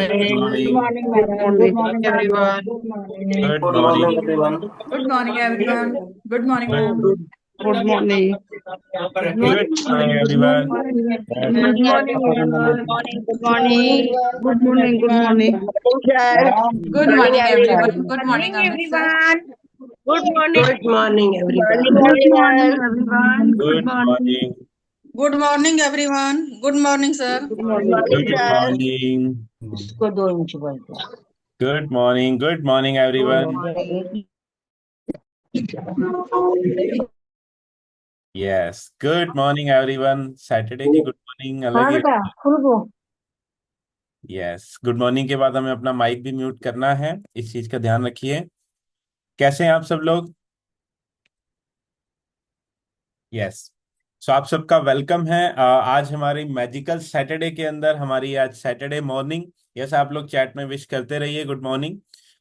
Good morning. Good morning. morning, Good madam. Good morning, morning, everyone. everyone. Good morning. Good Good morning, morning. everyone. Good morning, everyone. Good morning, ma'am. Good, good morning. Good Good morning, morning, ma'am. Good morning, everyone. everyone. Yes. Good Good morning, morning, everyone. everyone. Good morning. Good Good morning, morning. everyone. Good Good morning, morning. Good everyone. morning. Good Good morning, everyone. morning, Good morning, morning, Amit sir. everyone. Good morning. Good morning, Good morning, everyone. Good morning, everyone. everyone. Good Good morning. morning. Good morning, everyone. Good morning, sir. Good Good morning. morning, Good sir. morning. इसको 2 inch बोलते हैं। Good morning. Good morning, everyone. Yes. Good morning, everyone. Saturday की good morning अलग हाँ ही। बेटा खुल गो। Yes, good morning के बाद हमें अपना माइक भी म्यूट करना है, इस चीज का ध्यान रखिए। कैसे हैं आप सब लोग? यस। सो आप सबका वेलकम है। आज हमारी मैजिकल सैटरडे के अंदर हमारी आज सैटरडे मॉर्निंग। यस, आप लोग चैट में विश करते रहिए good morning.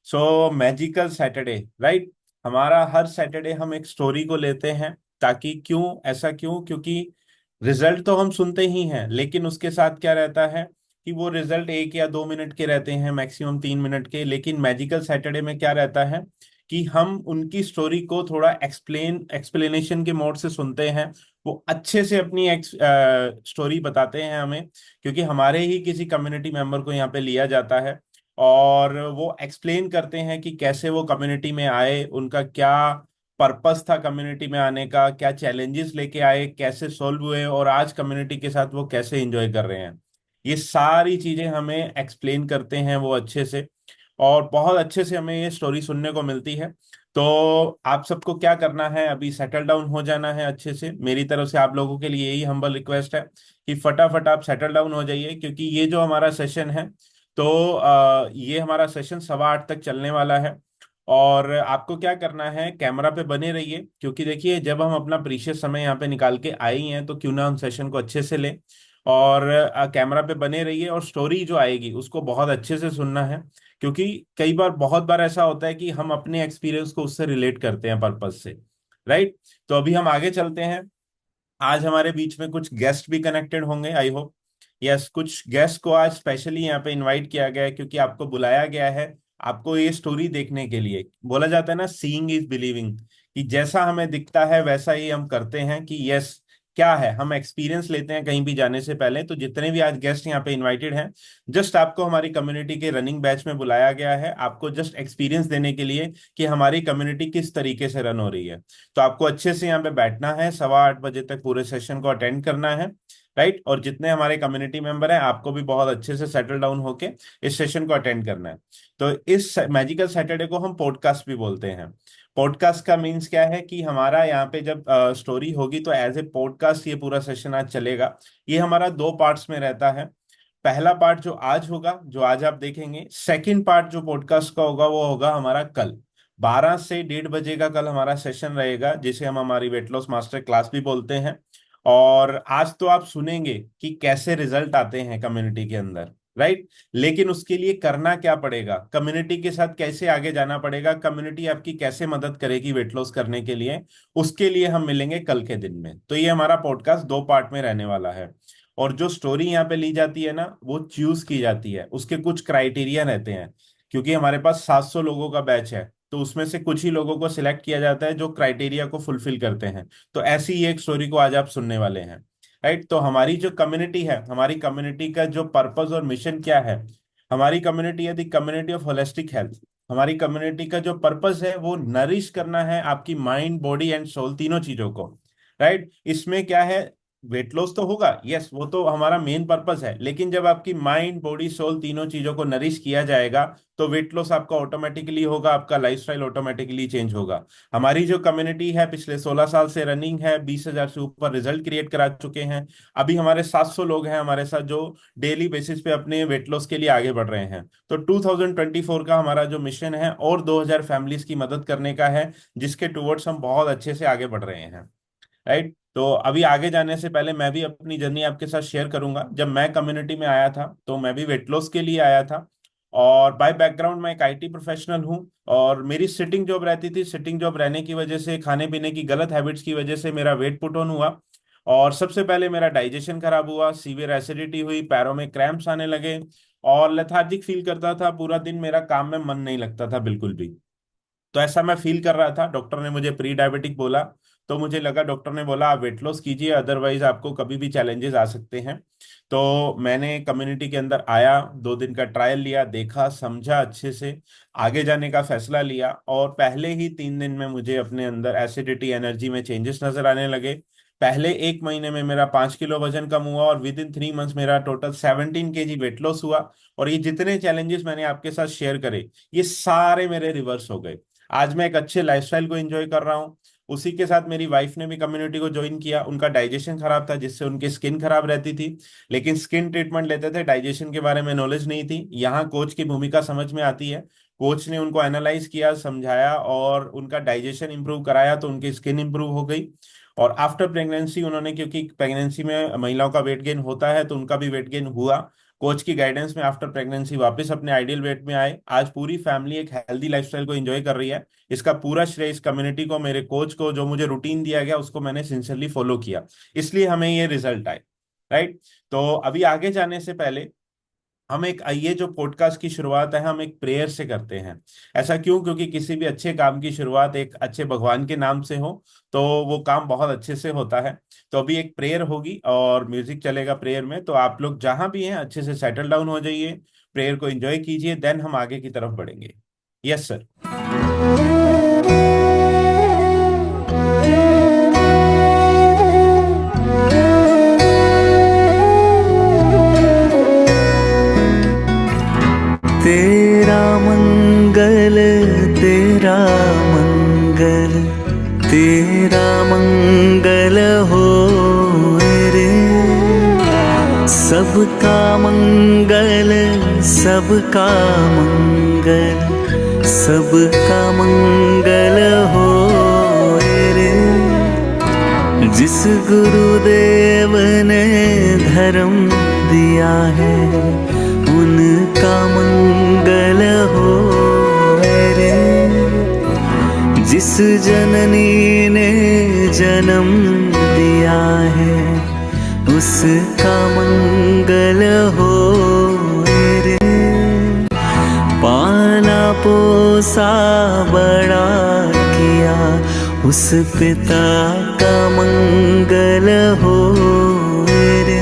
So magical Saturday, right. हमारा हर सैटरडे हम एक स्टोरी को लेते हैं, ताकि क्यों ऐसा क्यों, क्योंकि रिजल्ट तो हम सुनते ही हैं, लेकिन उसके साथ क्या रहता है कि वो रिजल्ट 1 या 2 मिनट के रहते हैं, मैक्सिमम 3 मिनट के। लेकिन मैजिकल सैटरडे में क्या रहता है कि हम उनकी स्टोरी को थोड़ा एक्सप्लेनेशन के मोड से सुनते हैं। वो अच्छे से अपनी स्टोरी बताते हैं हमें, क्योंकि हमारे ही किसी कम्युनिटी मेंबर को यहाँ पे लिया जाता है, और वो एक्सप्लेन करते हैं कि कैसे वो कम्युनिटी में आए, उनका क्या पर्पस था कम्युनिटी में आने का, क्या चैलेंजेस लेके आए, कैसे सॉल्व हुए, और आज कम्युनिटी के साथ वो कैसे एंजॉय कर रहे हैं। ये सारी चीजें हमें एक्सप्लेन करते हैं वो अच्छे से, और बहुत अच्छे से हमें ये स्टोरी सुनने को मिलती है। तो आप सबको क्या करना है, अभी सेटल डाउन हो जाना है अच्छे से। मेरी तरफ से आप लोगों के लिए यही हम्बल रिक्वेस्ट है कि फटाफट आप सेटल डाउन हो जाइए, क्योंकि ये जो हमारा सेशन है, तो ये हमारा सेशन 8:15 तक चलने वाला है। और आपको क्या करना है, कैमरा पे बने रहिए, क्योंकि देखिए जब हम अपना प्रीशियस समय यहाँ पे निकाल के आए ही हैं, तो क्यों ना हम सेशन को अच्छे से लें। और कैमरा पे बने रहिए, और स्टोरी जो आएगी उसको बहुत अच्छे से सुनना है, क्योंकि कई बार बहुत बार ऐसा होता है कि हम अपने एक्सपीरियंस को उससे रिलेट करते हैं पर्पस से, राइट। तो अभी हम आगे चलते हैं। आज हमारे बीच में कुछ गेस्ट भी कनेक्टेड होंगे, आई होप। यस, कुछ गेस्ट को आज स्पेशली यहाँ पे इनवाइट किया गया है, क्योंकि आपको बुलाया गया है आपको ये स्टोरी देखने के लिए। बोला जाता है ना, सीइंग इज बिलीविंग, कि जैसा हमें दिखता है वैसा ही हम करते हैं, कि यस क्या है, हम एक्सपीरियंस लेते हैं कहीं भी जाने से पहले। तो जितने भी आज गेस्ट यहाँ पे इनवाइटेड हैं, जस्ट आपको हमारी कम्युनिटी के रनिंग बैच में बुलाया गया है, आपको जस्ट एक्सपीरियंस देने के लिए कि हमारी कम्युनिटी किस तरीके से रन हो रही है। तो आपको अच्छे से यहाँ पे बैठना है, 8:15 तक पूरे सेशन को अटेंड करना है, राइट। और जितने हमारे कम्युनिटी मेंबर हैं, आपको भी बहुत अच्छे से सेटल डाउन होके इस सेशन को अटेंड करना है। तो इस मैजिकल सैटरडे को हम पॉडकास्ट भी बोलते हैं। पॉडकास्ट का मीन्स क्या है कि हमारा यहाँ पे जब स्टोरी होगी, तो एज ए पॉडकास्ट ये पूरा सेशन आज चलेगा। ये हमारा 2 पार्ट्स में रहता है। पहला पार्ट जो आज होगा, जो आज आप देखेंगे, सेकंड पार्ट जो पॉडकास्ट का होगा वो होगा हमारा कल 12 से 1:30 बजे का। कल हमारा सेशन रहेगा, जिसे हम हमारी वेट लॉस मास्टर क्लास भी बोलते हैं। और आज तो आप सुनेंगे कि कैसे रिजल्ट आते हैं कम्युनिटी के अंदर, राइट। लेकिन उसके लिए करना क्या पड़ेगा, कम्युनिटी के साथ कैसे आगे जाना पड़ेगा, कम्युनिटी आपकी कैसे मदद करेगी वेट लॉस करने के लिए, उसके लिए हम मिलेंगे कल के दिन में। तो ये हमारा पॉडकास्ट 2 पार्ट में रहने वाला है। और जो स्टोरी यहाँ पे ली जाती है ना, वो चूज की जाती है, उसके कुछ क्राइटेरिया रहते हैं। क्योंकि हमारे पास 700 लोगों का बैच है, तो उसमें से कुछ ही लोगों को सिलेक्ट किया जाता है जो क्राइटेरिया को फुलफिल करते हैं। तो ऐसी ही एक स्टोरी को आज आप सुनने वाले हैं, राइट। तो हमारी जो कम्युनिटी है, हमारी कम्युनिटी का जो पर्पस और मिशन क्या है, हमारी कम्युनिटी है the community of holistic health. हमारी कम्युनिटी का जो पर्पस है वो नरिश करना है आपकी माइंड, बॉडी एंड सोल, तीनों चीजों को, राइट। इसमें क्या है, वेट लॉस तो होगा, यस, वो तो हमारा मेन पर्पस है। लेकिन जब आपकी माइंड, बॉडी, सोल तीनों चीजों को नरिश किया जाएगा, तो वेट लॉस आपका ऑटोमेटिकली होगा, आपका लाइफस्टाइल ऑटोमेटिकली चेंज होगा। हमारी जो कम्युनिटी है पिछले 16 साल से रनिंग है, 20,000 से ऊपर रिजल्ट क्रिएट करा चुके हैं। अभी हमारे 700 लोग हैं हमारे साथ, जो डेली बेसिस पे अपने वेट लॉस के लिए आगे बढ़ रहे हैं। तो 2024 का हमारा जो मिशन है, और 2000 फैमिलीज की मदद करने का है, जिसके टुवर्ड्स हम बहुत अच्छे से आगे बढ़ रहे हैं, राइट। तो अभी आगे जाने से पहले मैं भी अपनी जर्नी आपके साथ शेयर करूंगा। जब मैं कम्युनिटी में आया था, तो मैं भी वेट लॉस के लिए आया था। और बाय बैकग्राउंड मैं एक आईटी प्रोफेशनल हूं, और मेरी सिटिंग जॉब रहती थी। सिटिंग जॉब रहने की वजह से, खाने पीने की गलत हैबिट्स की वजह से मेरा वेट पुट ऑन हुआ। और सबसे पहले मेरा डाइजेशन खराब हुआ, सीवियर एसिडिटी हुई, पैरों में क्रैम्प्स आने लगे। और लेथार्जिक फील करता था पूरा दिन, मेरा काम में मन नहीं लगता था बिल्कुल भी। तो ऐसा मैं फील कर रहा था। डॉक्टर ने मुझे प्री डायबिटिक बोला, तो मुझे लगा, डॉक्टर ने बोला आप वेट लॉस कीजिए, अदरवाइज आपको कभी भी चैलेंजेस आ सकते हैं। तो मैंने कम्युनिटी के अंदर आया, 2 दिन का ट्रायल लिया, देखा समझा अच्छे से, आगे जाने का फैसला लिया, और पहले ही 3 दिन में मुझे अपने अंदर एसिडिटी एनर्जी में चेंजेस नजर आने लगे। पहले 1 महीने में मेरा 5 किलो वजन कम हुआ, और विद इन 3 मंथ्स मेरा टोटल 17 kg वेट लॉस हुआ। और ये जितने चैलेंजेस मैंने आपके साथ शेयर करे, ये सारे मेरे रिवर्स हो गए। आज मैं एक अच्छे लाइफस्टाइल को एंजॉय कर रहा हूँ। उसी के साथ मेरी वाइफ ने भी कम्युनिटी को ज्वाइन किया। उनका डाइजेशन खराब था, जिससे उनकी स्किन खराब रहती थी, लेकिन स्किन ट्रीटमेंट लेते थे, डाइजेशन के बारे में नॉलेज नहीं थी। यहाँ कोच की भूमिका समझ में आती है। कोच ने उनको एनालाइज किया, समझाया, और उनका डाइजेशन इंप्रूव कराया, तो उनकी स्किन इंप्रूव हो गई। और आफ्टर प्रेगनेंसी उन्होंने, क्योंकि प्रेगनेंसी में महिलाओं का वेट गेन होता है, तो उनका भी वेट गेन हुआ। कोच की गाइडेंस में आफ्टर प्रेगनेंसी वापस अपने आइडियल वेट में आए। आज पूरी फैमिली एक हेल्दी लाइफस्टाइल को एंजॉय कर रही है। इसका पूरा श्रेय इस कम्युनिटी को, मेरे कोच को, जो मुझे रूटीन दिया गया उसको मैंने सिंसियरली फॉलो किया, इसलिए हमें ये रिजल्ट आए। राइट। तो अभी आगे जाने से पहले हम एक, ये जो पॉडकास्ट की शुरुआत है, हम एक प्रेयर से करते हैं। ऐसा क्यों? क्योंकि किसी भी अच्छे काम की शुरुआत एक अच्छे भगवान के नाम से हो, तो वो काम बहुत अच्छे से होता है। तो अभी एक प्रेयर होगी और म्यूजिक चलेगा प्रेयर में। तो आप लोग जहां भी हैं अच्छे से सेटल डाउन हो जाइए, प्रेयर को एंजॉय कीजिए, देन हम आगे की तरफ बढ़ेंगे। Yes sir. तेरा मंगल, तेरा मंगल, तेरा मंगल हो रे। सबका मंगल, सबका मंगल, सबका मंगल हो रे। जिस गुरुदेव ने धर्म दिया है, उनका मंगल हो रे। जिस जननी ने जन्म दिया है, उसका मंगल हो रे। पाला पोसा बड़ा किया, उस पिता का मंगल हो रे।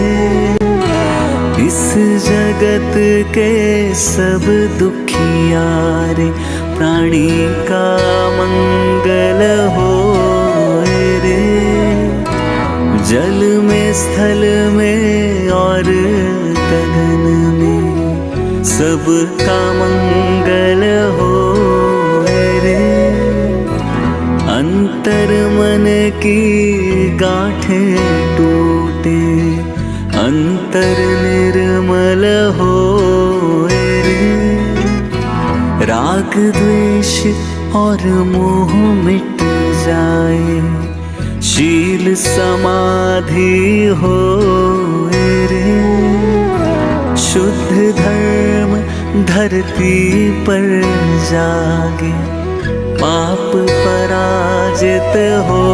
इस जगत के सब दुखियारे प्राणी का मंगल हो रे। जल में, स्थल में और गगन में सबका मंगल हो रे। अंतर मन की गांठें टूटे, अंतर निर्मल हो रे। राग द्वेष और मोह मिट जाए, शील समाधि हो रे। शुद्ध धर्म धरती पर जागे, पाप पराजित हो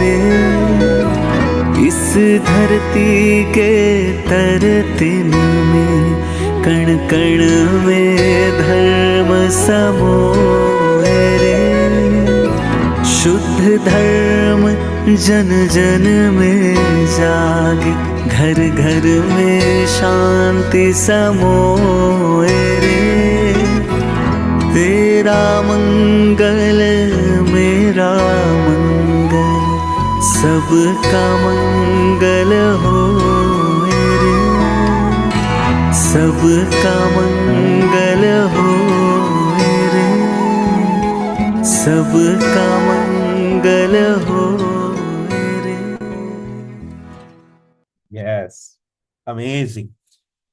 रे। इस धरती के तरतिन में, कण कण में धर्म समोए रे। शुद्ध धर्म जन जन में जागे, घर घर में शांति समोए रे। तेरा मंगल, मेरा मंगल, सबका मंगल हो रे। सबका मंगल हो रे। सबका मंगल हो रे। Yes, amazing.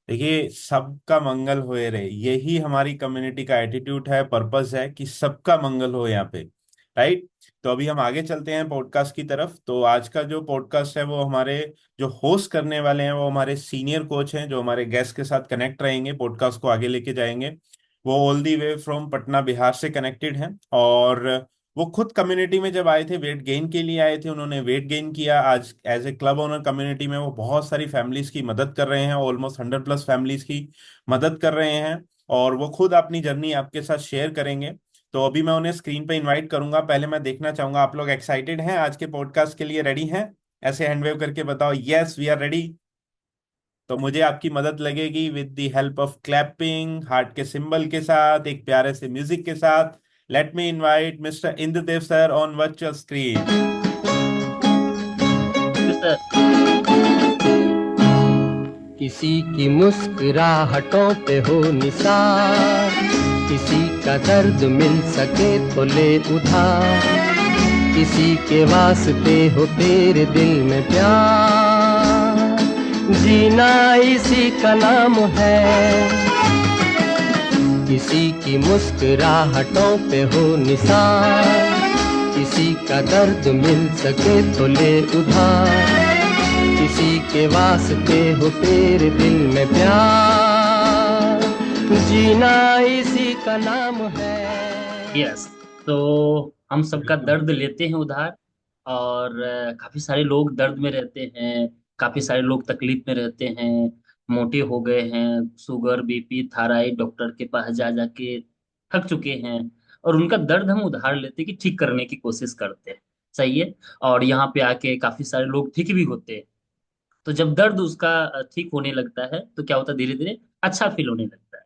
देखिए, सबका मंगल होए रे, यही हमारी कम्युनिटी का एटीट्यूड है, पर्पस है कि सबका मंगल हो यहाँ पे। राइट। तो अभी हम आगे चलते हैं पॉडकास्ट की तरफ। तो आज का जो पॉडकास्ट है, वो हमारे जो होस्ट करने वाले हैं, वो हमारे सीनियर कोच हैं, जो हमारे गेस्ट के साथ कनेक्ट रहेंगे, पॉडकास्ट को आगे लेके जाएंगे। वो all the way from Patna, Bihar से कनेक्टेड हैं। और वो खुद कम्युनिटी में जब आए थे, वेट गेन के लिए आए थे, उन्होंने वेट गेन किया। आज as a club owner community में वो बहुत सारी फैमिलीज की मदद कर रहे हैं, ऑलमोस्ट 100+ फैमिलीज की मदद कर रहे हैं। और वो खुद अपनी जर्नी आपके साथ शेयर करेंगे। तो अभी मैं उन्हें स्क्रीन पे इनवाइट करूंगा। पहले मैं देखना चाहूंगा आप लोग एक्साइटेड हैं आज के पॉडकास्ट के लिए, रेडी हैं? ऐसे हैंडवेव करके बताओ, यस वी आर रेडी। तो मुझे आपकी मदद लगेगी with the help of clapping, heart के सिंबल के साथ, एक प्यारे से म्यूजिक के साथ। Let me invite mister Indradev sir on virtual screen. किसी की मुस्कुराहटों पे हो निसार, किसी का दर्द मिल सके तो ले उधार, किसी के वास्ते हो तेरे दिल में प्यार, जीना इसी का नाम है। किसी की मुस्कुराहटों पे हो निसार, किसी का दर्द मिल सके तो ले उधार, किसी के वास्ते हो तेरे दिल में प्यार, जीना इसी का नाम है। यस, तो हम सबका दर्द लेते हैं उधार। और काफी सारे लोग दर्द में रहते हैं, काफी सारे लोग तकलीफ में रहते हैं, मोटे हो गए हैं, शुगर बीपी थायराइड डॉक्टर के पास जा जाके थक चुके हैं। और उनका दर्द हम उधार लेते हैं कि ठीक करने की कोशिश करते हैं। सही है। और यहाँ पे आके काफी सारे लोग ठीक भी होते हैं। तो जब दर्द उसका ठीक होने लगता है तो क्या होता है, धीरे धीरे अच्छा फील होने लगता है।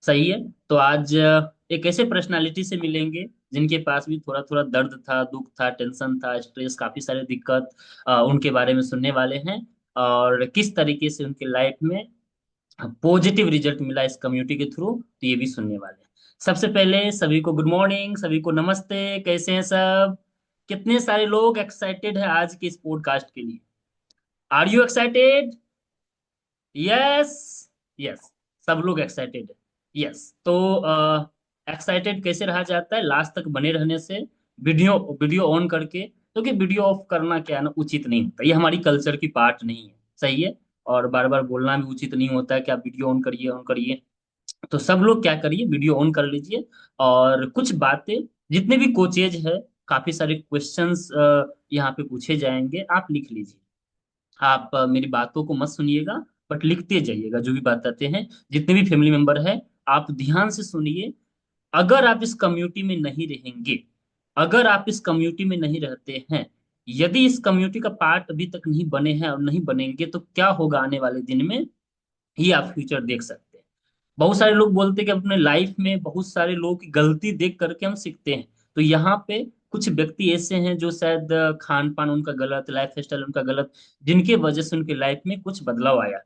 सही है। तो आज एक ऐसे पर्सनालिटी से मिलेंगे जिनके पास भी थोड़ा थोड़ा दर्द था, दुख था, टेंशन था, स्ट्रेस, काफी सारे दिक्कत, उनके बारे में सुनने वाले हैं। और किस तरीके से उनके लाइफ में पॉजिटिव रिजल्ट मिला इस कम्युनिटी के थ्रू, तो ये भी सुनने वाले हैं। सबसे पहले सभी को गुड मॉर्निंग, सभी को नमस्ते। कैसे हैं सब? कितने सारे लोग एक्साइटेड है आज के इस पॉडकास्ट के लिए? Are you excited? Yes, yes, सब लोग एक्साइटेड है। यस, तो एक्साइटेड कैसे रहा जाता है? लास्ट तक बने रहने से, वीडियो वीडियो ऑन करके, क्योंकि वीडियो ऑफ करना क्या है ना, उचित नहीं होता। ये हमारी कल्चर की पार्ट नहीं है। सही है। और बार बार बोलना भी उचित नहीं होता है कि आप वीडियो ऑन करिए, ऑन करिए। तो सब लोग क्या करिए, वीडियो ऑन कर लीजिए। और कुछ बातें, जितने भी कोचेज है, काफी सारे क्वेश्चंस यहाँ पे पूछे जाएंगे, आप लिख लीजिए। आप मेरी बातों को मत सुनिएगा, बट लिखते जाइएगा जो भी बताते हैं। जितने भी फैमिली मेंबर है, आप ध्यान से सुनिए। अगर आप इस कम्युनिटी में नहीं रहेंगे, अगर आप इस कम्युनिटी में नहीं रहते हैं, यदि इस कम्युनिटी का पार्ट अभी तक नहीं बने हैं और नहीं बनेंगे, तो क्या होगा आने वाले दिन में, ये आप फ्यूचर देख सकते हैं। बहुत सारे लोग बोलते हैं कि अपने लाइफ में बहुत सारे लोगों की गलती देख करके हम सीखते हैं। तो यहाँ पे कुछ व्यक्ति ऐसे हैं जो शायद खान पान उनका गलत, लाइफ स्टाइल उनका गलत, जिनके वजह से उनके लाइफ में कुछ बदलाव आया।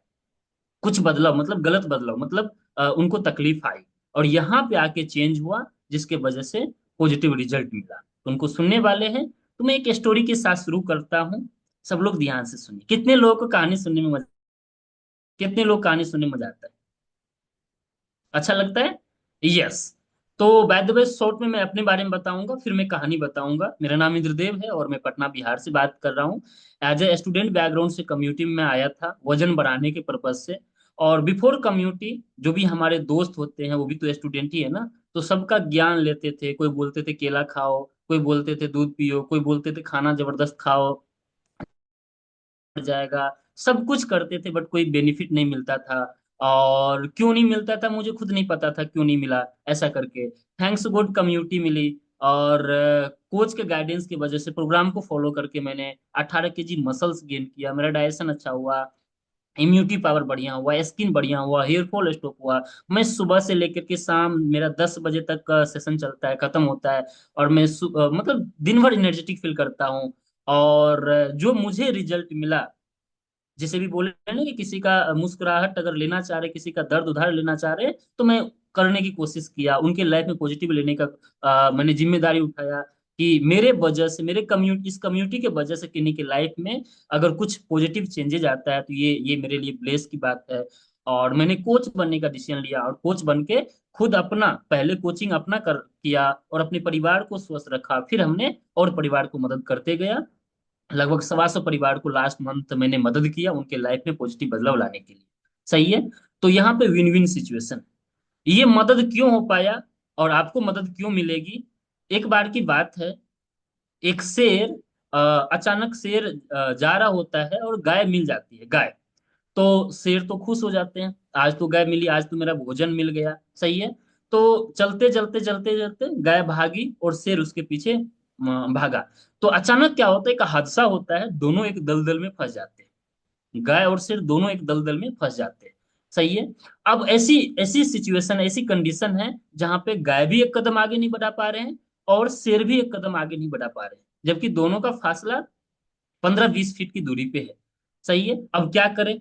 कुछ बदलाव मतलब गलत बदलाव, मतलब उनको तकलीफ आई और यहाँ पे आके चेंज हुआ, जिसके वजह से पॉजिटिव रिजल्ट मिला। तो उनको सुनने वाले हैं। तो मैं एक स्टोरी के साथ शुरू करता हूँ। सब लोग ध्यान से सुनिए। कितने लोगों को कहानी सुनने में मजा, कितने लोग कहानी सुनने में मजा आता है? अच्छा लगता है? यस। तो बाय द वे, शॉर्ट में मैं अपने बारे में बताऊंगा, फिर मैं कहानी बताऊंगा। मेरा नाम इंद्रदेव है और मैं पटना बिहार से बात कर रहा हूँ। एज ए स्टूडेंट बैकग्राउंड से कम्युनिटी में आया था, वजन बढ़ाने के पर्पज से। और बिफोर कम्युनिटी जो भी हमारे दोस्त होते हैं वो भी तो स्टूडेंट ही है ना। तो सबका ज्ञान लेते थे। कोई बोलते थे केला खाओ, कोई बोलते थे दूध पियो, कोई बोलते थे खाना जबरदस्त खाओ जाएगा। सब कुछ करते थे, बट कोई बेनिफिट नहीं मिलता था। और क्यों नहीं मिलता था मुझे खुद नहीं पता था क्यों नहीं मिला, ऐसा करके थैंक्स गुड कम्युनिटी मिली। और कोच के गाइडेंस की वजह से, प्रोग्राम को फॉलो करके मैंने 18 kg मसल्स गेन किया। मेरा डाइजेशन अच्छा हुआ, इम्यूनिटी पावर बढ़िया हुआ, स्किन बढ़िया हुआ, हेयर फॉल स्टॉप हुआ। मैं सुबह से लेकर के शाम, मेरा 10 बजे तक का सेशन चलता है, खत्म होता है। और मैं मतलब दिन भर एनर्जेटिक फील करता हूँ। और जो मुझे रिजल्ट मिला, जैसे भी बोले ना कि किसी का मुस्कुराहट अगर लेना चाह रहे, किसी का दर्द उधार लेना चाह रहे, तो मैं करने की कोशिश किया, उनके लाइफ में पॉजिटिव लेने का मैंने जिम्मेदारी उठाया कि मेरे वजह से, मेरे कम्युनिटी, इस कम्युनिटी के वजह से किन्हीं की लाइफ में अगर कुछ पॉजिटिव चेंजेज आता है, तो ये मेरे लिए ब्लेस की बात है। और मैंने कोच बनने का डिसीजन लिया और कोच बन के खुद अपना पहले कोचिंग अपना कर किया और अपने परिवार को स्वस्थ रखा। फिर हमने और परिवार को मदद करते गया। लगभग 125 परिवार को लास्ट मंथ मैंने मदद किया उनके लाइफ में पॉजिटिव बदलाव लाने के लिए। सही है। तो यहाँ पे विन विन सिचुएशन। ये मदद क्यों हो पाया और आपको मदद क्यों मिलेगी, एक बार की बात है, एक शेर अचानक शेर जा रहा होता है और गाय मिल जाती है गाय। तो शेर तो खुश हो जाते हैं, आज तो गाय मिली, आज तो मेरा भोजन मिल गया, सही है। तो चलते चलते चलते चलते गाय भागी और शेर उसके पीछे भागा। तो अचानक क्या होता है, एक हादसा होता है, दोनों एक दलदल में फंस जाते हैं, गाय और शेर दोनों एक दलदल में फंस जाते हैं, सही है। अब ऐसी ऐसी सिचुएशन, ऐसी कंडीशन है जहां पे गाय भी एक कदम आगे नहीं बढ़ा पा रहे हैं और शेर भी एक कदम आगे नहीं बढ़ा पा रहे हैं, जबकि दोनों का फासला 15-20 फीट की दूरी पे है, सही है। अब क्या करें,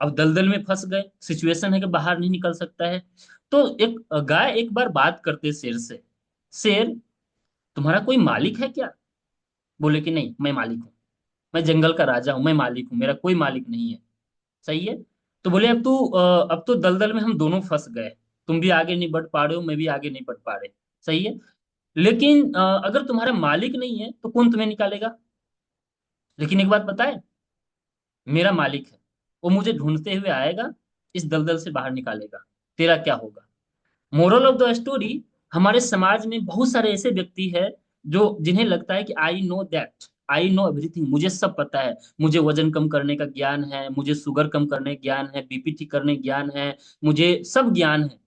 अब दलदल में फंस गए, सिचुएशन है कि बाहर नहीं निकल सकता है। तो एक गाय एक बार बात करते शेर से, शेर तुम्हारा कोई मालिक है क्या? बोले कि नहीं, मैं मालिक हूँ, मैं जंगल का राजा हूँ, मैं मालिक हूँ, मेरा कोई मालिक नहीं है, सही है। तो बोले अब तो दलदल में हम दोनों फंस गए, तुम भी आगे नहीं बढ़ पा रहे हो, मैं भी आगे नहीं बढ़ पा रहे, सही है। लेकिन अगर तुम्हारा मालिक नहीं है तो कौन तुम्हें निकालेगा? लेकिन एक बात पता है, मेरा मालिक है, वो मुझे ढूंढते हुए आएगा, इस दलदल से बाहर निकालेगा। तेरा क्या होगा? मोरल ऑफ द स्टोरी, हमारे समाज में बहुत सारे ऐसे व्यक्ति है जो जिन्हें लगता है कि I know that, I know everything, मुझे सब पता है, मुझे वजन कम करने का ज्ञान है, मुझे शुगर कम करने ज्ञान है, बीपी ठीक करने ज्ञान है, मुझे सब ज्ञान है।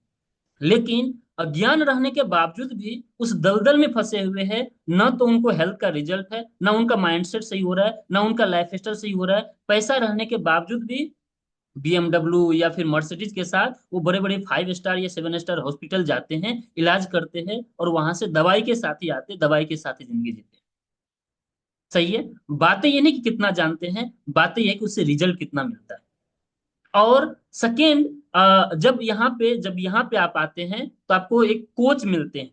लेकिन अज्ञान रहने के बावजूद भी उस दलदल में फंसे हुए हैं, न तो उनको हेल्थ का रिजल्ट है, न उनका माइंडसेट सही हो रहा है, न उनका लाइफ स्टाइल सही हो रहा है। पैसा रहने के बावजूद भी BMW या फिर मर्सिडीज के साथ वो बड़े बड़े 5 स्टार या 7 स्टार हॉस्पिटल जाते हैं, इलाज करते हैं और वहां से दवाई के साथ ही आते, दवाई के साथ ही जिंदगी जीते हैं, सही है। बातें ये नहीं कि कितना जानते हैं, बातें ये है कि उससे रिजल्ट कितना मिलता है। और सेकेंड, जब यहाँ पे आप आते हैं तो आपको एक कोच मिलते हैं।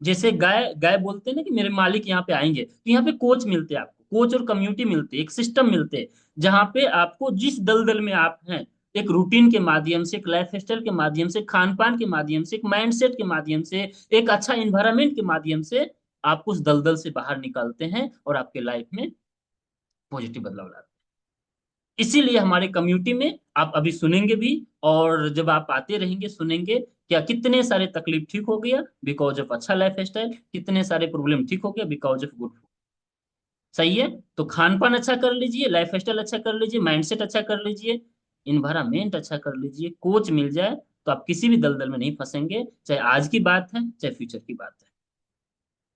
जैसे गाय गाय बोलते हैं ना कि मेरे मालिक यहाँ पे आएंगे, तो यहाँ पे कोच मिलते हैं आपको, कोच और कम्युनिटी मिलती है, एक सिस्टम मिलते हैं जहाँ पे आपको जिस दलदल में आप हैं, एक रूटीन के माध्यम से, एक लाइफ स्टाइल के माध्यम से, खान पान के माध्यम से, एक माइंडसेट के माध्यम से, एक अच्छा इन्वायरमेंट के माध्यम से आप उस दलदल से बाहर निकालते हैं और आपके लाइफ में पॉजिटिव बदलाव लाते हैं। इसीलिए हमारे कम्युनिटी में आप अभी सुनेंगे भी, और जब आप आते रहेंगे सुनेंगे क्या कितने सारे तकलीफ ठीक हो गया बिकॉज ऑफ अच्छा लाइफ स्टाइल, कितने सारे प्रॉब्लम ठीक हो गया बिकॉज ऑफ गुड फूड, सही है। तो खान पान अच्छा कर लीजिए, लाइफ स्टाइल अच्छा कर लीजिए, माइंडसेट अच्छा कर लीजिए, इन्वायरमेंट अच्छा कर लीजिए, कोच मिल जाए तो आप किसी भी दलदल में नहीं फंसेंगे, चाहे आज की बात है चाहे फ्यूचर की बात है।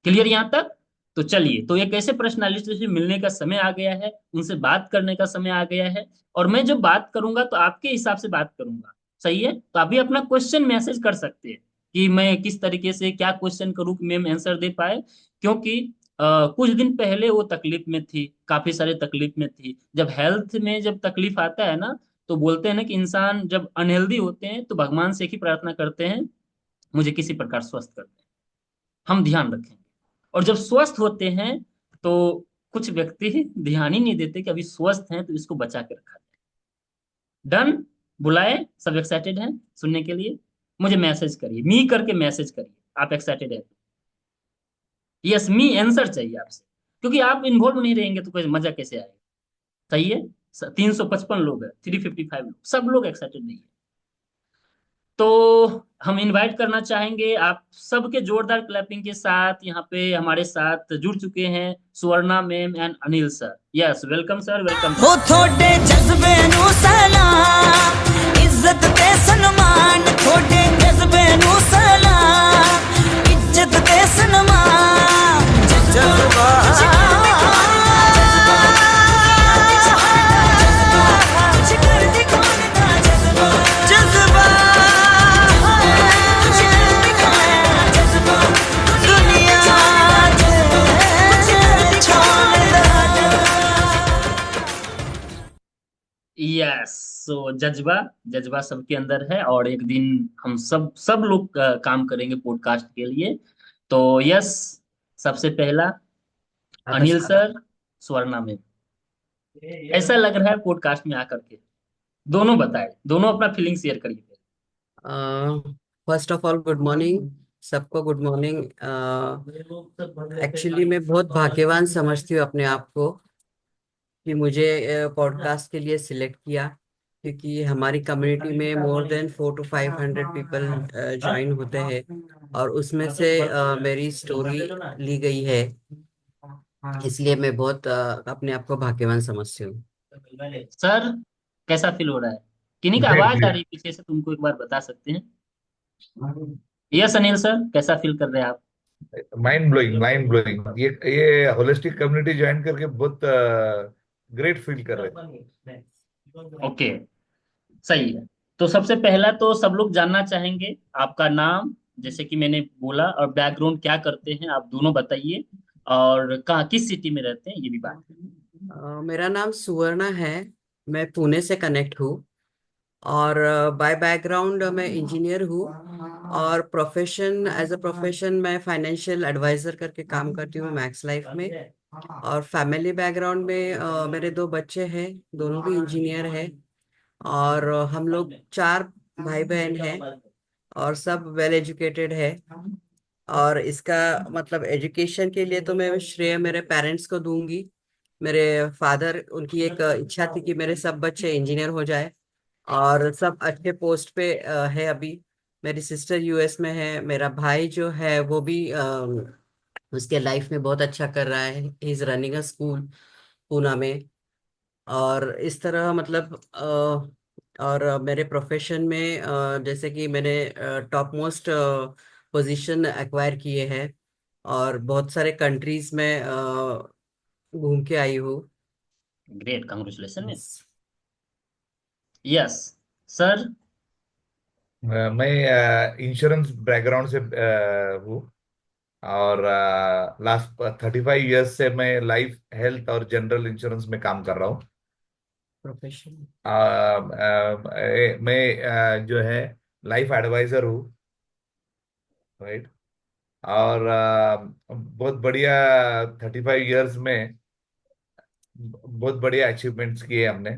क्लियर यहाँ तक? तो चलिए, तो एक ऐसे पर्सनालिटी से मिलने का समय आ गया है, उनसे बात करने का समय आ गया है, और मैं जब बात करूंगा तो आपके हिसाब से बात करूंगा, सही है। तो आप भी अपना क्वेश्चन मैसेज कर सकते हैं कि मैं किस तरीके से क्या क्वेश्चन करूं कि मैम आंसर दे पाए, क्योंकि कुछ दिन पहले वो तकलीफ में थी, काफी सारे तकलीफ में थी। जब हेल्थ में जब तकलीफ आता है ना, तो बोलते हैं ना कि इंसान जब अनहेल्दी होते हैं तो भगवान से एक ही प्रार्थना करते हैं, मुझे किसी प्रकार स्वस्थ कर दें, हम ध्यान रखेंगे। और जब स्वस्थ होते हैं तो कुछ व्यक्ति ध्यान ही नहीं देते कि अभी स्वस्थ हैं तो इसको बचा के रखा जाए। डन? बुलाए? सब एक्साइटेड हैं सुनने के लिए? मुझे मैसेज करिए, मी करके मैसेज करिए आप एक्साइटेड हैं। यस, मी आंसर चाहिए आपसे, क्योंकि आप इन्वॉल्व नहीं रहेंगे तो कोई मजा कैसे आएगा, सही है। 355 लोग हैं, 355 लोग, सब लोग एक्साइटेड नहीं है। तो हम इनवाइट करना चाहेंगे आप सबके जोरदार क्लैपिंग के साथ, यहाँ पे हमारे साथ जुड़ चुके हैं Swarna ma'am and Anil sir. Yes, welcome sir, welcome. हो थोड़े जज्बे नु सलाम, इज्जत ते सन्मान, थोड़े जज्बे नु सलाम, इज्जत ते सन्मान, जज्बा यस, सो जज्बा जज्बा सबके अंदर है, और एक दिन हम सब लोग काम करेंगे पॉडकास्ट के लिए। तो यस, सबसे पहला अनिल सर, स्वर्णा मैम, ऐसा लग रहा है पॉडकास्ट में आकर के? दोनों बताए, दोनों अपना फीलिंग शेयर करिए। First of all good morning सबको, गुड मॉर्निंग। एक्चुअली मैं बहुत भाग्यवान समझती हूँ अपने आप को कि मुझे पॉडकास्ट के लिए सिलेक्ट किया, क्योंकि हमारी कम्युनिटी में more than 400 to 500 people join होते हैं, और उसमें से मेरी स्टोरी ली गई है। इसलिए मैं बहुत अपने आप को भाग्यवान समझती हूँ। सर, कैसा फील हो रहा है? किन्हीं का ग्रेट आवाज आ ग्रेट। रही है पीछे से, तुमको एक बार बता सकते हैं? यस अनिल सर, कैसा फील कर रहे हैं आप? Mind blowing, mind blowing. ये होलिस्टिक कम्युनिटी ज्वाइन करके बहुत ग्रेट फील कर रहे हैं। ओके, सही है। तो सबसे पहला तो सब लोग जानना चाहेंगे आपका नाम, जैसे कि मैंने बोला, और बैकग्राउंड क्या करते हैं आप दोनों बताइए, और कहाँ किस सिटी में रहते हैं ये भी बात करें। मेरा नाम सुवर्णा है। मैं पुणे से कनेक्ट हूँ, और बाय बैकग्राउंड मैं इंजीनियर हूँ, और प्रोफेशन एज अ प्रोफेशन मैं फाइनेंशियल एडवाइजर करके काम करती हूँ मैक्स लाइफ में। और फैमिली बैकग्राउंड में मेरे 2 बच्चे हैं, दोनों भी इंजीनियर हैं, और हम लोग 4 भाई बहन हैं, और सब वेल एजुकेटेड है। और इसका मतलब एजुकेशन के लिए तो मैं श्रेय मेरे पेरेंट्स को दूंगी। मेरे फादर, उनकी एक इच्छा थी कि मेरे सब बच्चे इंजीनियर हो जाए, और सब अच्छे पोस्ट पे है अभी। मेरी सिस्टर यूएस में है, मेरा भाई जो है वो भी उसके लाइफ में बहुत अच्छा कर रहा है, he is running a school Poona में। और इस तरह मतलब और मेरे प्रोफेशन में जैसे कि मैंने टॉप मोस्ट पोजीशन एक्वायर किए हैं, और बहुत सारे कंट्रीज में घूम के आई हूँ। Great, congratulation. Yes sir. मैं इंश्योरेंस बैकग्राउंड से हूँ, और लास्ट 35 इयर्स से मैं लाइफ, हेल्थ और जनरल इंश्योरेंस में काम कर रहा हूँ। प्रोफेशन मैं जो है लाइफ एडवाइजर हूँ, राइट। और बहुत बढ़िया 35 इयर्स में बहुत बढ़िया अचीवमेंट्स किए हमने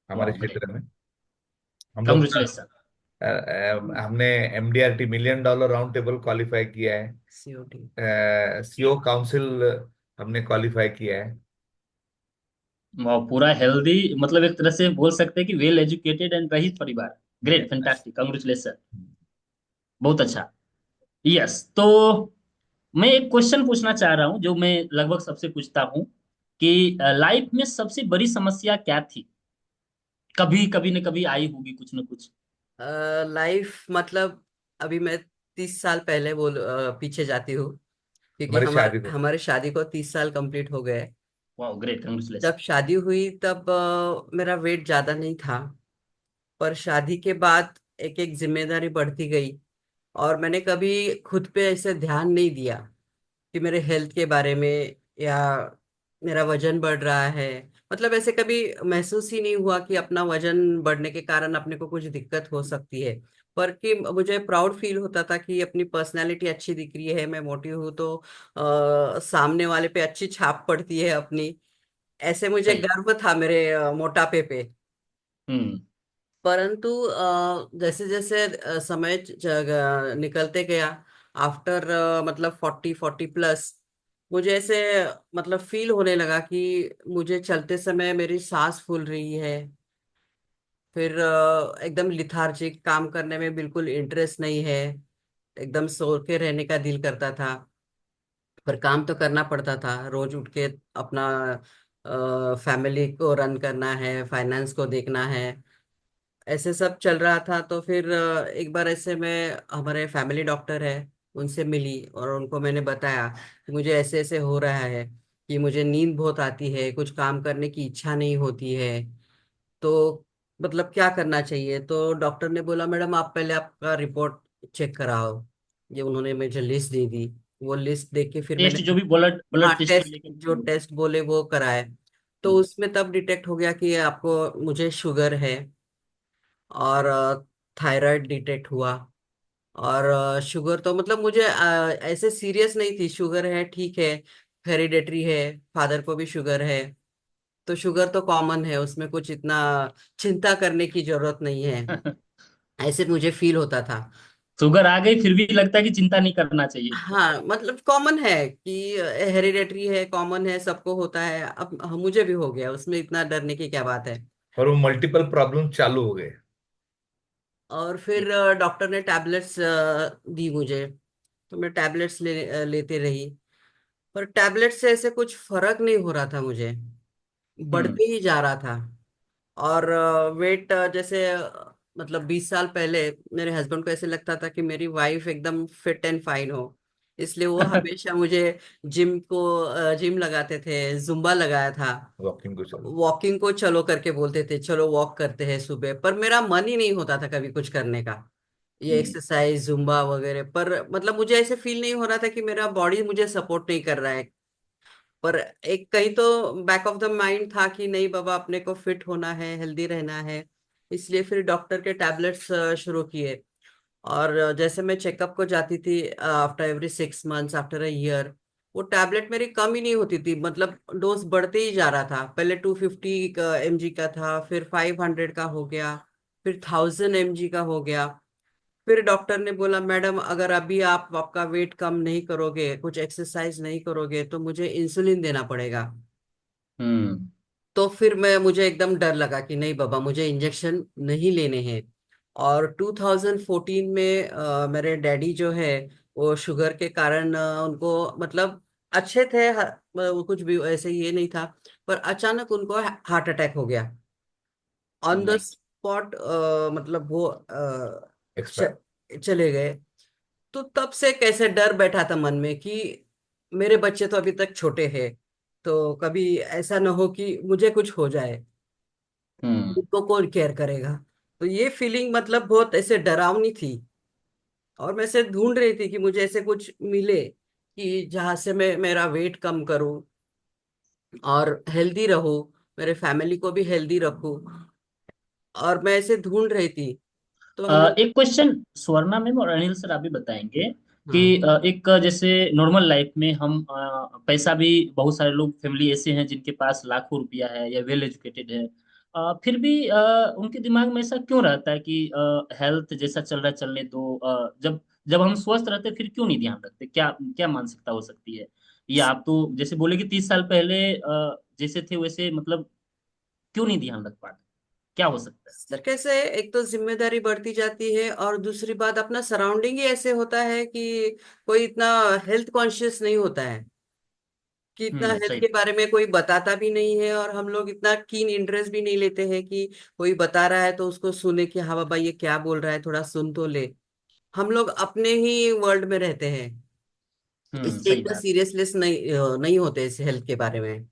हमारे ग्रेट, क्षेत्र में। हम लोग कांग्रेचुलेशन। हमने MDRT $1 million round table qualify किया है, सीओटी। CO काउंसिल हमने क्वालिफाई किया है। वाह, पूरा हेल्दी, मतलब एक तरह से बोल सकते हैं कि वेल एजुकेटेड एंड रहीस परिवार। ग्रेट, फैंटास्टिक, कांग्रेचुलेशन, बहुत अच्छा। यस, तो मैं एक क्वेश्चन पूछना चाह रहा हूं, जो मैं लगभग सबसे पूछता हूं, कि लाइफ में सबसे बड़ी समस्या क्या थी? कभी कभी न कभी आई होगी कुछ न कुछ। लाइफ मतलब अभी मैं 30 साल पहले पीछे जाती हूँ, क्योंकि हमारी शादी को हमारे शादी को 30 साल कंप्लीट हो गए। वाह, ग्रेट, कांग्रेचुलेशन। जब शादी हुई तब मेरा वेट ज्यादा नहीं था, पर शादी के बाद एक एक जिम्मेदारी बढ़ती गई, और मैंने कभी खुद पे ऐसे ध्यान नहीं दिया कि मेरे हेल्थ के बारे में, या मेरा वजन बढ़ रहा है। मतलब ऐसे कभी महसूस ही नहीं हुआ कि अपना वजन बढ़ने के कारण अपने को कुछ दिक्कत हो सकती है। पर कि मुझे प्राउड फील होता था कि अपनी पर्सनालिटी अच्छी दिख रही है, मैं मोटी हूँ तो सामने वाले पे अच्छी छाप पड़ती है अपनी। ऐसे मुझे सही। गर्व था मेरे मोटापे पे। हम्म। परंतु जैसे जैसे समय निकलते गया, आफ्टर मतलब 40 40 प्लस, मुझे ऐसे मतलब फील होने लगा कि मुझे चलते समय मेरी सांस फूल रही है। फिर एकदम लिथार्जिक, काम करने में बिल्कुल इंटरेस्ट नहीं है, एकदम सो के रहने का दिल करता था। पर काम तो करना पड़ता था, रोज उठ के अपना फैमिली को रन करना है, फाइनेंस को देखना है, ऐसे सब चल रहा था। तो फिर एक बार ऐसे मैं, हमारे फैमिली डॉक्टर है, उनसे मिली, और उनको मैंने बताया कि मुझे ऐसे ऐसे हो रहा है, कि मुझे नींद बहुत आती है, कुछ काम करने की इच्छा नहीं होती है, तो मतलब क्या करना चाहिए। तो डॉक्टर ने बोला, मैडम आप पहले आपका रिपोर्ट चेक कराओ। ये उन्होंने मुझे लिस्ट दे दी। वो लिस्ट देख के फिर मैंने, टेस्ट जो भी ब्लड हाँ ब्लड टेस्ट टेस्ट, लेके। जो टेस्ट बोले वो कराए। तो हम्म। उसमें तब डिटेक्ट हो गया कि आपको, मुझे शुगर है, और थायराइड डिटेक्ट हुआ। और शुगर तो मतलब मुझे ऐसे सीरियस नहीं थी, शुगर है ठीक है, हेरिडेटरी है, फादर को भी शुगर है, तो शुगर तो कॉमन है, उसमें कुछ इतना चिंता करने की जरूरत नहीं है, ऐसे मुझे फील होता था। शुगर आ गई फिर भी लगता है कि चिंता नहीं करना चाहिए। हाँ मतलब कॉमन है कि हेरिडेटरी है, कॉमन है, सबको होता है, अब मुझे भी हो गया, उसमें इतना डरने की क्या बात है। और वो मल्टीपल प्रॉब्लम चालू हो गए। और फिर डॉक्टर ने टैबलेट्स दी मुझे, तो मैं टैबलेट्स लेते रही। पर टैबलेट से ऐसे कुछ फर्क नहीं हो रहा था मुझे, हम्म। बढ़ते ही जा रहा था। और वेट जैसे मतलब 20 साल पहले मेरे हस्बैंड को ऐसे लगता था कि मेरी वाइफ एकदम फिट एंड फाइन हो, इसलिए वो हमेशा मुझे जिम लगाते थे, जुम्बा लगाया था। वॉकिंग को चलो। वॉकिंग को चलो करके बोलते थे, चलो वॉक करते हैं सुबह, पर मेरा मन ही नहीं होता था कभी कुछ करने का, ये हम्म। एक्सरसाइज जुम्बा वगैरह। पर मतलब मुझे ऐसे फील नहीं हो रहा था कि मेरा बॉडी मुझे सपोर्ट नहीं कर रहा है। पर एक कहीं तो बैक ऑफ द माइंड था कि नहीं बाबा, अपने को फिट होना है, हेल्दी रहना है। इसलिए फिर डॉक्टर के टैबलेट्स शुरू किए। और जैसे मैं चेकअप को जाती थी after every 6 months, after a year, वो टैबलेट मेरी कम ही नहीं होती थी, मतलब डोज बढ़ते ही जा रहा था। पहले 250 mg का था, फिर 500 का हो गया, फिर 1000 mg का हो गया। फिर डॉक्टर ने बोला, मैडम अगर अभी आप आपका वेट कम नहीं करोगे, कुछ एक्सरसाइज नहीं करोगे, तो मुझे इंसुलिन देना पड़ेगा। हम्म। तो फिर मुझे एकदम डर लगा कि नहीं बाबा, मुझे इंजेक्शन नहीं लेने हैं। और 2014 में मेरे डैडी जो है, वो शुगर के कारण उनको मतलब अच्छे थे, वो कुछ भी ऐसे ये नहीं था, पर अचानक उनको हार्ट अटैक हो गया ऑन द नहीं। स्पॉट। मतलब वो एक्सपायर। चले गए। तो तब से कैसे डर बैठा था मन में कि मेरे बच्चे तो अभी तक छोटे हैं, तो कभी ऐसा ना हो कि मुझे कुछ हो जाए, हम्म। उनको कौन केयर करेगा। तो ये फीलिंग मतलब बहुत ऐसे डरावनी थी। और मैं ऐसे ढूंढ रही थी कि मुझे ऐसे कुछ मिले कि जहां से मैं मेरा वेट कम करूं और हेल्दी रहूं, मेरे फैमिली को भी हेल्दी रखूं। और मैं ऐसे ढूंढ रही थी, तो हम लोग। एक क्वेश्चन स्वर्णा मैम और अनिल सर आप भी बताएंगे कि हाँ। एक जैसे नॉर्मल लाइफ में हम पैसा भी, बहुत सारे लोग फैमिली ऐसे हैं जिनके पास लाखों रुपया है या वेल एजुकेटेड है, फिर भी उनके दिमाग में ऐसा क्यों रहता है कि हेल्थ जैसा चल रहा है चलने दो, जब जब हम स्वस्थ रहते हैं, फिर क्यों नहीं ध्यान रखते? क्या क्या मानसिकता हो सकती है? या आप तो जैसे बोले कि 30 साल पहले जैसे थे वैसे, मतलब क्यों नहीं ध्यान रख पाते? क्या हो सकता है? सर कैसे है, एक तो जिम्मेदारी बढ़ती जाती है, और दूसरी बात अपना सराउंडिंग ही ऐसे होता है कि कोई इतना हेल्थ कॉन्शियस नहीं होता है, कि इतना हेल्थ सही के बात। बारे में कोई बताता भी नहीं है, और हम लोग इतना कीन इंटरेस्ट भी नहीं लेते हैं कि कोई बता रहा है तो उसको सुने कि हाँ बाबा ये क्या बोल रहा है, थोड़ा सुन तो ले। हम लोग अपने ही वर्ल्ड में रहते हैं, इसलिए सही इतना बात। सीरियसनेस नहीं होते इस हेल्थ के बारे में।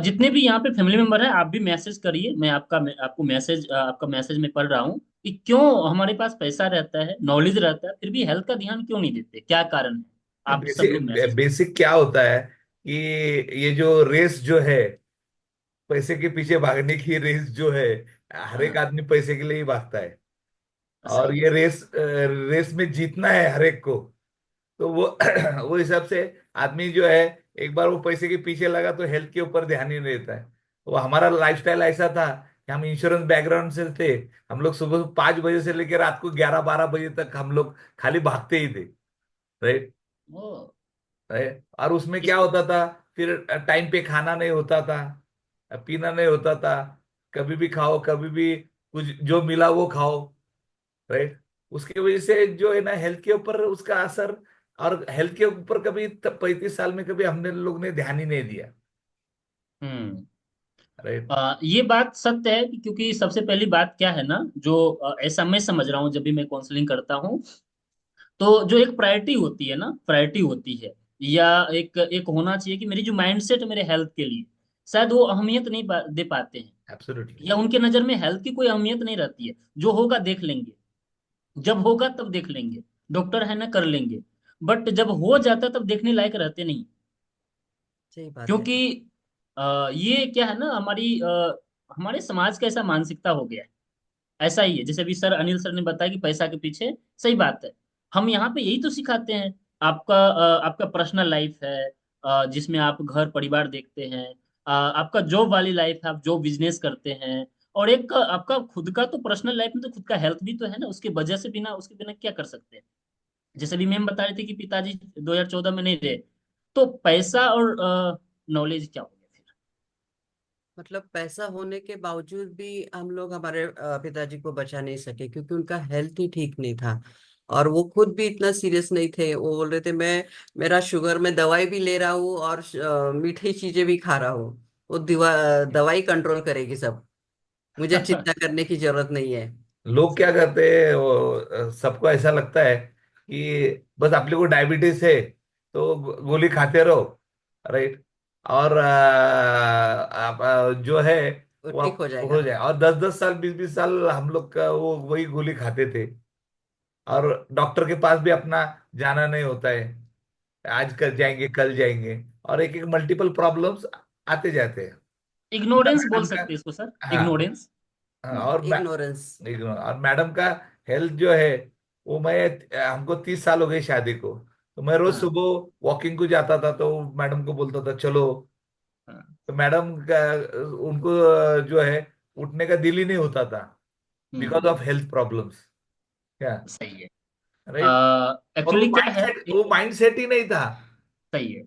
जितने भी यहाँ पे फैमिली मेंबर हैं, आप भी मैसेज करिए। मैं आपको मैसेज, आपका मैसेज मैं पढ़ रहा हूँ कि क्यों हमारे पास पैसा रहता है, नॉलेज रहता है, फिर भी हेल्थ का ध्यान क्यों नहीं देते, क्या कारण है? आप सब लोग बेसिक मैसेज करिए। बेसिक क्या होता है कि ये जो रेस जो है, पैसे के पीछे भागने की रेस जो है, हर एक हाँ, आदमी पैसे के लिए ही भागता है। और सही ये बात। रेस में जीतना है हर एक को। तो वो वो हिसाब से आदमी जो है, एक बार वो पैसे के पीछे लगा तो हेल्थ के ऊपर ध्यान ही नहीं देता है। वो हमारा लाइफस्टाइल ऐसा था कि हम इंश्योरेंस बैकग्राउंड से थे। हम लोग सुबह 5 बजे से लेकर रात को 11-12 बजे तक हम लोग खाली भागते ही थे। राइट। ओ। और उसमें क्या इस होता था, फिर टाइम पे खाना नहीं होता था, पीना नहीं होता था। कभी भी खाओ, कभी भी कुछ जो मिला वो खाओ। राइट। उसकी वजह से जो है ना, हेल्थ के ऊपर उसका असर। और हेल्थ के ऊपर कभी 35 साल में कभी हमने लोग ने ध्यान ही नहीं दिया। हम्म। राइट। ये बात सत्य है कि क्योंकि सबसे पहली बात क्या है ना, जो ऐसा मैं समझ रहा हूँ जब भी मैं काउंसलिंग करता हूँ, तो जो एक प्रायोरिटी होती है ना, प्रायोरिटी होती है, या एक एक होना चाहिए कि मेरी जो माइंडसेट है मेरे हेल्थ के लिए, शायद वो अहमियत नहीं दे पाते हैं, एब्सोल्युटली। या उनके नजर में हेल्थ की कोई अहमियत नहीं रहती है। जो होगा देख लेंगे, जब होगा तब देख लेंगे, डॉक्टर है ना कर लेंगे। बट जब हो जाता है तब देखने लायक रहते नहीं। सही बात है। क्योंकि ये क्या है ना, हमारे समाज का ऐसा मानसिकता हो गया है। ऐसा ही है जैसे अभी सर अनिल सर ने बताया कि पैसा के पीछे, सही बात है। हम यहाँ पे यही तो सिखाते हैं। आपका पर्सनल लाइफ है, जिसमें आप घर परिवार देखते हैं, आपका जॉब वाली लाइफ है, आप जॉब बिजनेस करते हैं, और एक आपका खुद का तो पर्सनल लाइफ में तो खुद का हेल्थ भी तो है ना, उसके वजह से बिना उसके बिना क्या कर सकते हैं? जैसे भी मैम बता रहे थे कि पिताजी 2014 में नहीं रहे, तो पैसा और नॉलेज क्या हो गया फिर? मतलब पैसा होने के बावजूद भी हम लोग हमारे पिताजी को बचा नहीं सके, क्योंकि उनका हेल्थ ही ठीक नहीं था। और वो खुद भी इतना सीरियस नहीं थे। वो बोल रहे थे मैं, मेरा शुगर, मैं दवाई भी ले रहा हूँ और मीठी चीजें भी खा रहा हूँ, वो दवाई कंट्रोल करेगी सब, मुझे चिंता करने की जरूरत नहीं है। लोग क्या करते हैं, वो सबको ऐसा लगता है कि बस अपने को डायबिटीज है तो गोली खाते रहो, राइट। और आप जो है वो वो ठीक आप हो हो जाएगा। जाए। और 10-10 साल 20-20 साल हम लोग का वो वही गोली खाते थे, और डॉक्टर के पास भी अपना जाना नहीं होता है। आज कल जाएंगे, कल जाएंगे, और एक एक मल्टीपल प्रॉब्लम्स आते जाते हैं। इग्नोरेंस बोल मैडम का, सकते हैं इसको सर, हाँ, इग्नोरेंस। हाँ, और इग्नोरेंस। और मैडम का हेल्थ जो है वो, मैं हमको 30 साल हो गए शादी को, तो मैं रोज हाँ सुबह वॉकिंग को जाता था, तो मैडम को बोलता था चलो। हाँ। तो मैडम का, उनको जो है उठने का दिल ही नहीं होता था, because hmm. Of health problems. क्या, सही है। राइट। और वो एक्चुअली क्या है, माइंडसेट वो माइंडसेट ही नहीं था। सही है।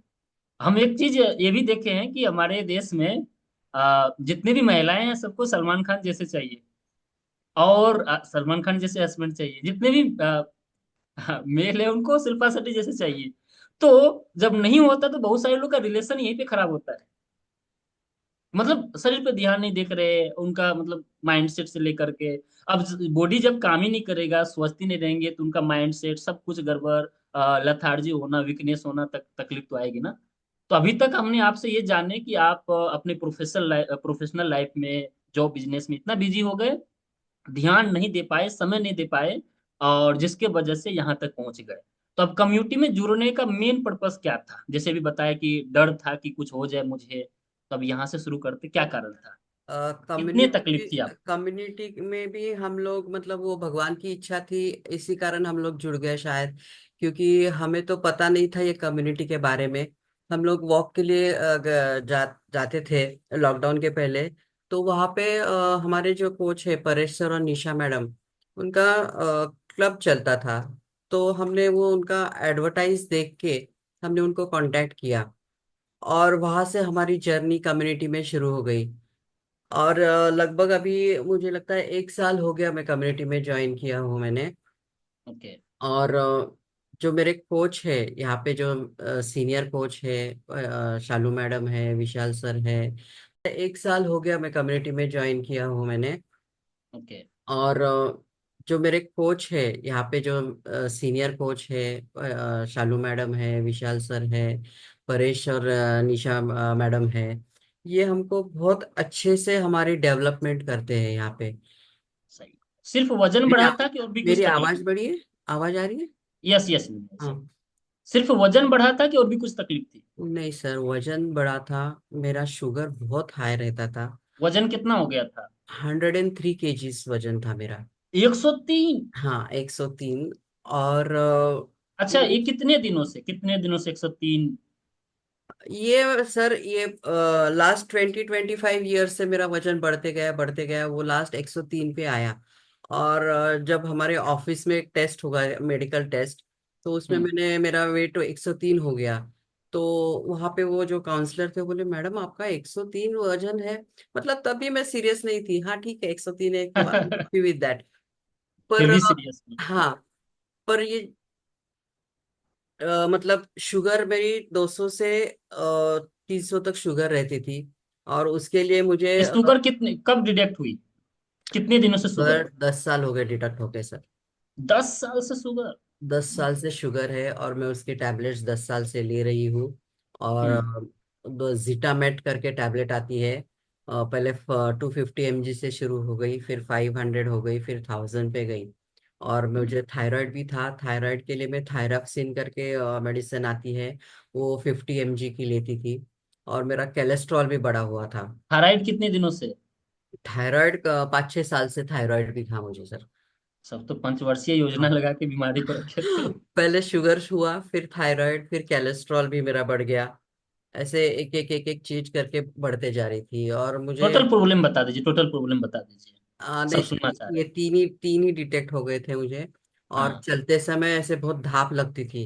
हम एक चीज ये भी देखे हैं कि हमारे देश में जितनी भी महिलाएं हैं सबको सलमान खान जैसे चाहिए, और सलमान खान जैसे हस्बैंड चाहिए। जितने भी मेल है उनको शिल्पा शेट्टी जैसे चाहिए। तो जब नहीं होता तो बहुत सारे लोग का रिलेशन यहीं पे खराब होता है। मतलब शरीर पे ध्यान नहीं देख रहे उनका, मतलब माइंडसेट से लेकर के। अब बॉडी जब काम ही नहीं करेगा, स्वस्थ ही नहीं रहेंगे, तो उनका माइंडसेट सब कुछ गड़बड़, लथार्जी होना, वीकनेस होना, तक तकलीफ तो आएगी ना। तो अभी तक हमने आपसे ये जाने कि आप अपने प्रोफेशनल लाइफ में, जॉब बिजनेस में इतना बिजी हो गए, ध्यान नहीं दे पाए, समय नहीं दे पाए, और जिसके वजह से यहाँ तक पहुंच गए। तो अब कम्युनिटी में जुड़ने का मेन पर्पस क्या था? जैसे भी बताया कि डर था कि कुछ हो जाए मुझे, तो अब यहाँ से शुरू करते, क्या कारण था? कितनी तकलीफ कम्युनिटी थी आपको? कम्युनिटी में भी हम लोग, मतलब वो भगवान की इच्छा थी, इसी कारण हम लोग जुड़ गए शायद। क्योंकि हमें तो पता नहीं था ये कम्युनिटी के बारे में। हम लोग वॉक के लिए जाते थे लॉकडाउन के पहले। तो वहाँ पे हमारे जो कोच है परेश सर और निशा मैडम, उनका क्लब चलता था। तो हमने वो उनका एडवर्टाइज देख के हमने उनको कांटेक्ट किया, और वहां से हमारी जर्नी कम्युनिटी में शुरू हो गई। और लगभग अभी मुझे लगता है 1 साल हो गया मैं कम्युनिटी में ज्वाइन किया हूँ मैंने। ओके। और जो मेरे कोच है यहाँ पे, जो सीनियर कोच है, शालू मैडम है, विशाल सर है। 1 साल हो गया मैं कम्युनिटी में ज्वाइन किया हूँ मैंने। ओके। और जो मेरे कोच है यहाँ पे, जो सीनियर कोच है, शालू मैडम है, विशाल सर है, परेश और निशा मैडम है। ये हमको बहुत अच्छे से हमारी डेवलपमेंट करते हैं यहाँ पे। सही। सिर्फ वजन मेरी बढ़ा था आवाज कि और भी कुछ मेरी तकलीफ आवाज थी? बड़ी है? आवाज आ रही है? Yes yes. हाँ। सिर्फ वजन बढ़ा था कि और भी कुछ तकलीफ थी? नहीं सर, वजन बढ़ा था। मेरा शुगर बहुत हाई रहता था। वजन कितना हो गया था? 103 kgs वजन था मेरा। 103? हाँ, 103। और अच्छा, ये कितने दिनों से 103? ये सर, ये लास्ट 20-25 ईयर से मेरा वजन बढ़ते गया, वो लास्ट 103 पे आया। और जब हमारे ऑफिस में एक टेस्ट होगा, मेडिकल टेस्ट, तो उसमें हम्म। मेरा वेट 103 हो गया। तो वहां पे वो जो काउंसलर थे बोले, मैडम आपका 103 वजन है। मतलब तभी मैं सीरियस नहीं थी, हाँ ठीक है 103 है तो I am happy with that. फिर पर भी सीरियस नहीं? हाँ, पर ये मतलब शुगर मेरी 200 से 300 तक शुगर रहती थी। और उसके लिए मुझे शुगर कितने, कब डिटेक्ट हुई? कितने दिनों से शुगर है? 10 साल हो गए डिटेक्ट होके सर। 10 साल से शुगर? 10 साल से शुगर है, और मैं उसकी टैबलेट्स 10 साल से ले रही हूँ। और हम्म। दो जीटामेट करके टैबलेट आती है। पहले 250 mg से शुरू हो गई, फिर 500 हो गई, फिर 1000 पे गई। और हम्म। मुझे थायराइड भी था, थायराइड के लिए मैं थायरॉक्सिन करके मेडिसिन आती है, वो 50 mg की लेती थी। और मेरा कोलेस्ट्रॉल भी बढ़ा हुआ था। थायराइड कितने दिनों से? थायराइड का 5-6 साल से थायराइड भी था मुझे सर। सब तो पंचवर्षीय योजना हाँ। लगा के बीमारी को रखे थे। पहले शुगर हुआ, फिर थायराइड, फिर कोलेस्ट्रॉल भी मेरा बढ़ गया। ऐसे एक एक एक एक चीज करके बढ़ते जा रही थी, और मुझे टोटल प्रॉब्लम बता दीजिए, टोटल प्रॉब्लम बता दीजिए। सब नहीं सुनना सर, चाह रहे ये हैं। तीन ही डिटेक्ट हो गए थे मुझे। और हाँ। चलते समय ऐसे बहुत धाप लगती थी।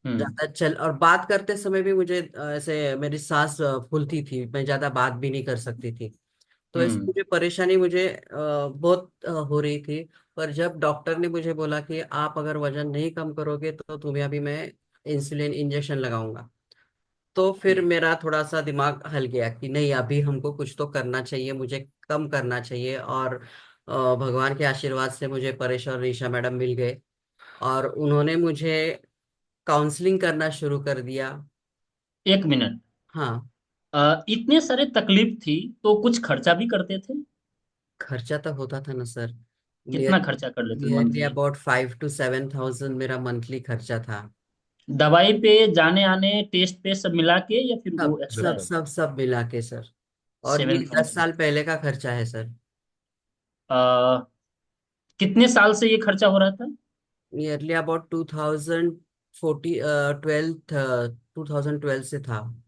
ज्यादा चल, और बात करते समय भी मुझे ऐसे मेरी सांस फूलती थी, मैं ज्यादा बात भी नहीं कर सकती थी। तो ऐसे हम्म। मुझे परेशानी मुझे बहुत हो रही थी। पर जब डॉक्टर ने मुझे बोला कि आप अगर वजन नहीं कम करोगे तो तुम्हें अभी मैं इंसुलिन इंजेक्शन लगाऊंगा, तो फिर मेरा थोड़ा सा दिमाग हल गया कि नहीं, अभी हमको कुछ तो करना चाहिए, मुझे कम करना चाहिए। और भगवान के आशीर्वाद से मुझे परेश और ऋषा मैडम मिल गए, और उन्होंने मुझे काउंसलिंग करना शुरू कर दिया। एक मिनट। हाँ। इतने सारे तकलीफ थी तो कुछ खर्चा भी करते थे? खर्चा तो होता था ना सर। कितना खर्चा कर लेते थे nearly monthly? About 5 to 7 thousand मेरा मंथली खर्चा था। दवाई पे, जाने आने, टेस्ट पे, सब मिला के, या फिर वो सब एक्स्ट्रा सब है? सब सब मिला के सर। और ये सेवन 10 साल थाउजेंड पहले का खर्चा है सर। कितने साल से ये खर्चा हो रहा था? नियरली अबाउट 2012 से था।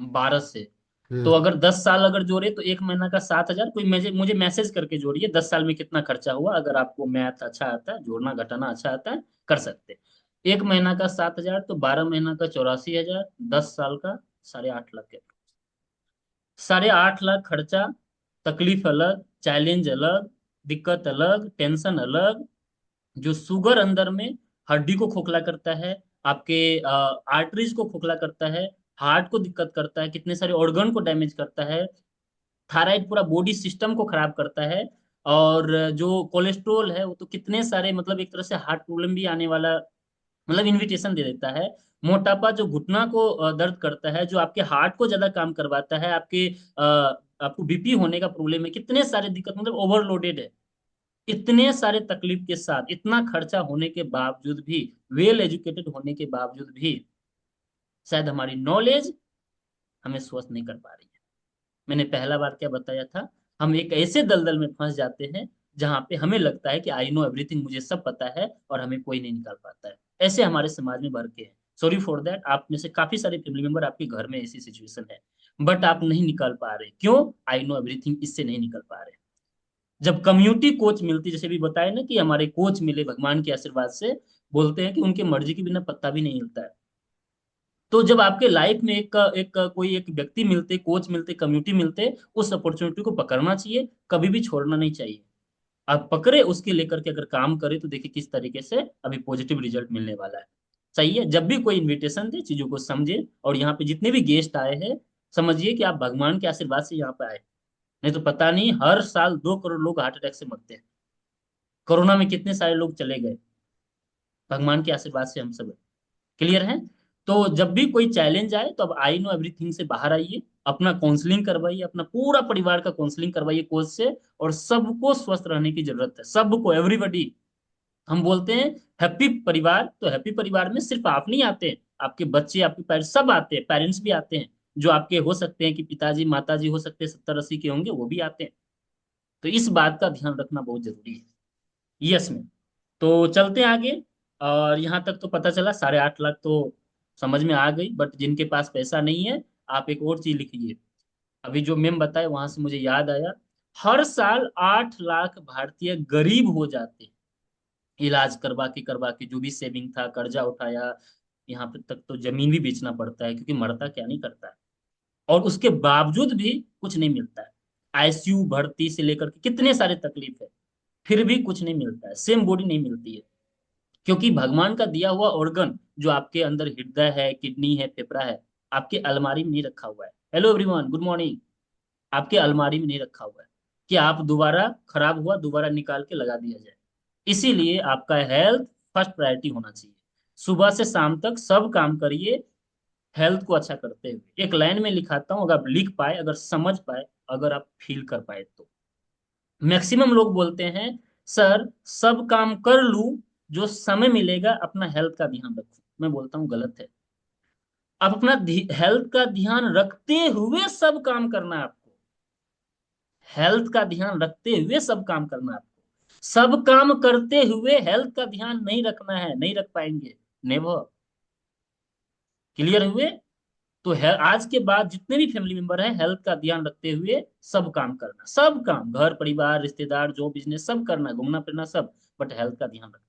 12 से। तो हम्म। अगर 10 साल अगर जोड़े तो एक महीना का 7,000। कोई मुझे मैसेज करके जोड़िए 10 साल में कितना खर्चा हुआ। अगर आपको मैथ अच्छा आता है, जोड़ना घटाना अच्छा आता है, कर सकते हैं। एक महीना का 7,000 तो 12 महीना का 84,000, 10 साल का 8.5 लाख के। 8.5 लाख खर्चा। तकलीफ अलग, चैलेंज अलग, दिक्कत अलग, टेंशन अलग। जो शुगर अंदर में हड्डी को खोखला करता है, आपके आर्टरीज को खोखला करता है, हार्ट को दिक्कत करता है, कितने सारे ऑर्गन को डैमेज करता है, थायराइड पूरा बॉडी सिस्टम को खराब करता है। और जो कोलेस्ट्रोल है वो तो कितने सारे, मतलब एक तरह से हार्ट प्रॉब्लम भी आने वाला, मतलब इनविटेशन दे देता है। मोटापा जो घुटना को दर्द करता है, जो आपके हार्ट को ज्यादा काम करवाता है, आपको बीपी होने का प्रॉब्लम है, कितने सारे दिक्कत, मतलब ओवरलोडेड है। इतने सारे तकलीफ के साथ, इतना खर्चा होने के बावजूद भी, वेल एजुकेटेड होने के बावजूद भी, शायद हमारी नॉलेज हमें स्वस्थ नहीं कर पा रही है। मैंने पहला बार क्या बताया था? हम एक ऐसे दलदल में फंस जाते हैं जहां पे हमें लगता है कि आई नो एवरीथिंग, मुझे सब पता है, और हमें कोई नहीं निकाल पाता है। ऐसे हमारे समाज में भर के हैं। सॉरी फॉर दैट, आप में से काफी सारे फैमिली मेंबर, आपके घर में ऐसी सिचुएशन है, बट आप नहीं निकाल पा रहे। क्यों? आई नो एवरीथिंग इससे नहीं निकल पा रहे। जब कम्युनिटी कोच मिलती, जैसे भी बताया ना कि हमारे कोच मिले भगवान के आशीर्वाद से, बोलते हैं कि उनके मर्जी के बिना पत्ता भी नहीं हिलता है। तो जब आपके लाइफ में एक कोई एक व्यक्ति मिलते, कोच मिलते, कम्युनिटी मिलते, उस अपॉर्चुनिटी को पकड़ना चाहिए, कभी भी छोड़ना नहीं चाहिए। आप पकड़े, उसके लेकर के अगर काम करें तो देखिए किस तरीके से अभी पॉजिटिव रिजल्ट मिलने वाला है। सही है। जब भी कोई इनविटेशन दे, चीजों को समझे। और यहाँ पे जितने भी गेस्ट आए हैं, समझिए कि आप भगवान के आशीर्वाद से यहाँ पे आए। नहीं तो पता नहीं, हर साल 2 करोड़ लोग हार्ट अटैक से मरते हैं। कोरोना में कितने सारे लोग चले गए। भगवान के आशीर्वाद से हम सब क्लियर हैं। तो जब भी कोई चैलेंज आए तो अब आई नो एवरीथिंग से बाहर आइए, अपना काउंसलिंग करवाइए, अपना पूरा परिवार का काउंसलिंग करवाइए कोच से। और सबको स्वस्थ रहने की जरूरत है, सबको, एवरीबॉडी। हम बोलते हैं हैप्पी परिवार, तो हैप्पी परिवार में सिर्फ आप नहीं आते, आपके बच्चे, आपके पेरेंट्स सब आते हैं, पेरेंट्स भी आते हैं। जो आपके हो सकते हैं कि पिताजी माताजी हो सकते हैं 70-80 के होंगे, वो भी आते हैं। तो इस बात का ध्यान रखना बहुत जरूरी है। Yes ma'am. तो चलते हैं आगे। और यहाँ तक तो पता चला 8.5 लाख तो समझ में आ गई, बट जिनके पास पैसा नहीं है, आप एक और चीज लिखिए। अभी जो मैम बताए वहां से मुझे याद आया, हर साल 8 लाख भारतीय गरीब हो जाते हैं। इलाज करवा के जो भी सेविंग था, कर्जा उठाया, यहाँ पे तक तो जमीन भी बेचना पड़ता है, क्योंकि मरता क्या नहीं करता है। और उसके बावजूद भी कुछ नहीं मिलता है। आईसीयू भर्ती से लेकर के कितने सारे तकलीफ है, फिर भी कुछ नहीं मिलता है, सेम बॉडी नहीं मिलती है। क्योंकि भगवान का दिया हुआ ऑर्गन, जो आपके अंदर हृदय है, किडनी है, फेफड़ा है, आपके अलमारी में नहीं रखा हुआ है। Hello everyone, good morning. आपके अलमारी में नहीं रखा हुआ है कि आप दोबारा, खराब हुआ दोबारा निकाल के लगा दिया जाए। इसीलिए आपका हेल्थ फर्स्ट प्रायोरिटी होना चाहिए। सुबह से शाम तक सब काम करिए, हेल्थ को अच्छा करते हुए। एक लाइन में लिखाता हूँ, अगर आप लिख पाए, अगर समझ पाए, अगर आप फील कर पाए तो। मैक्सिमम लोग बोलते हैं सर सब काम कर लूं, जो समय मिलेगा अपना हेल्थ का ध्यान रखूं। मैं बोलता हूं गलत है। आप अपना हेल्थ का ध्यान रखते हुए सब काम करना है आपको। हेल्थ का ध्यान रखते हुए सब काम करना है आपको। सब काम करते हुए हेल्थ का ध्यान नहीं रखना है, नहीं रख पाएंगे। नेवर। क्लियर हुए? तो है, आज के बाद जितने भी फैमिली मेंबर हैं, हेल्थ का ध्यान रखते हुए सब काम करना, सब काम, घर परिवार रिश्तेदार जो बिजनेस सब करना, घूमना फिरना सब, बट हेल्थ का ध्यान रखते हुए।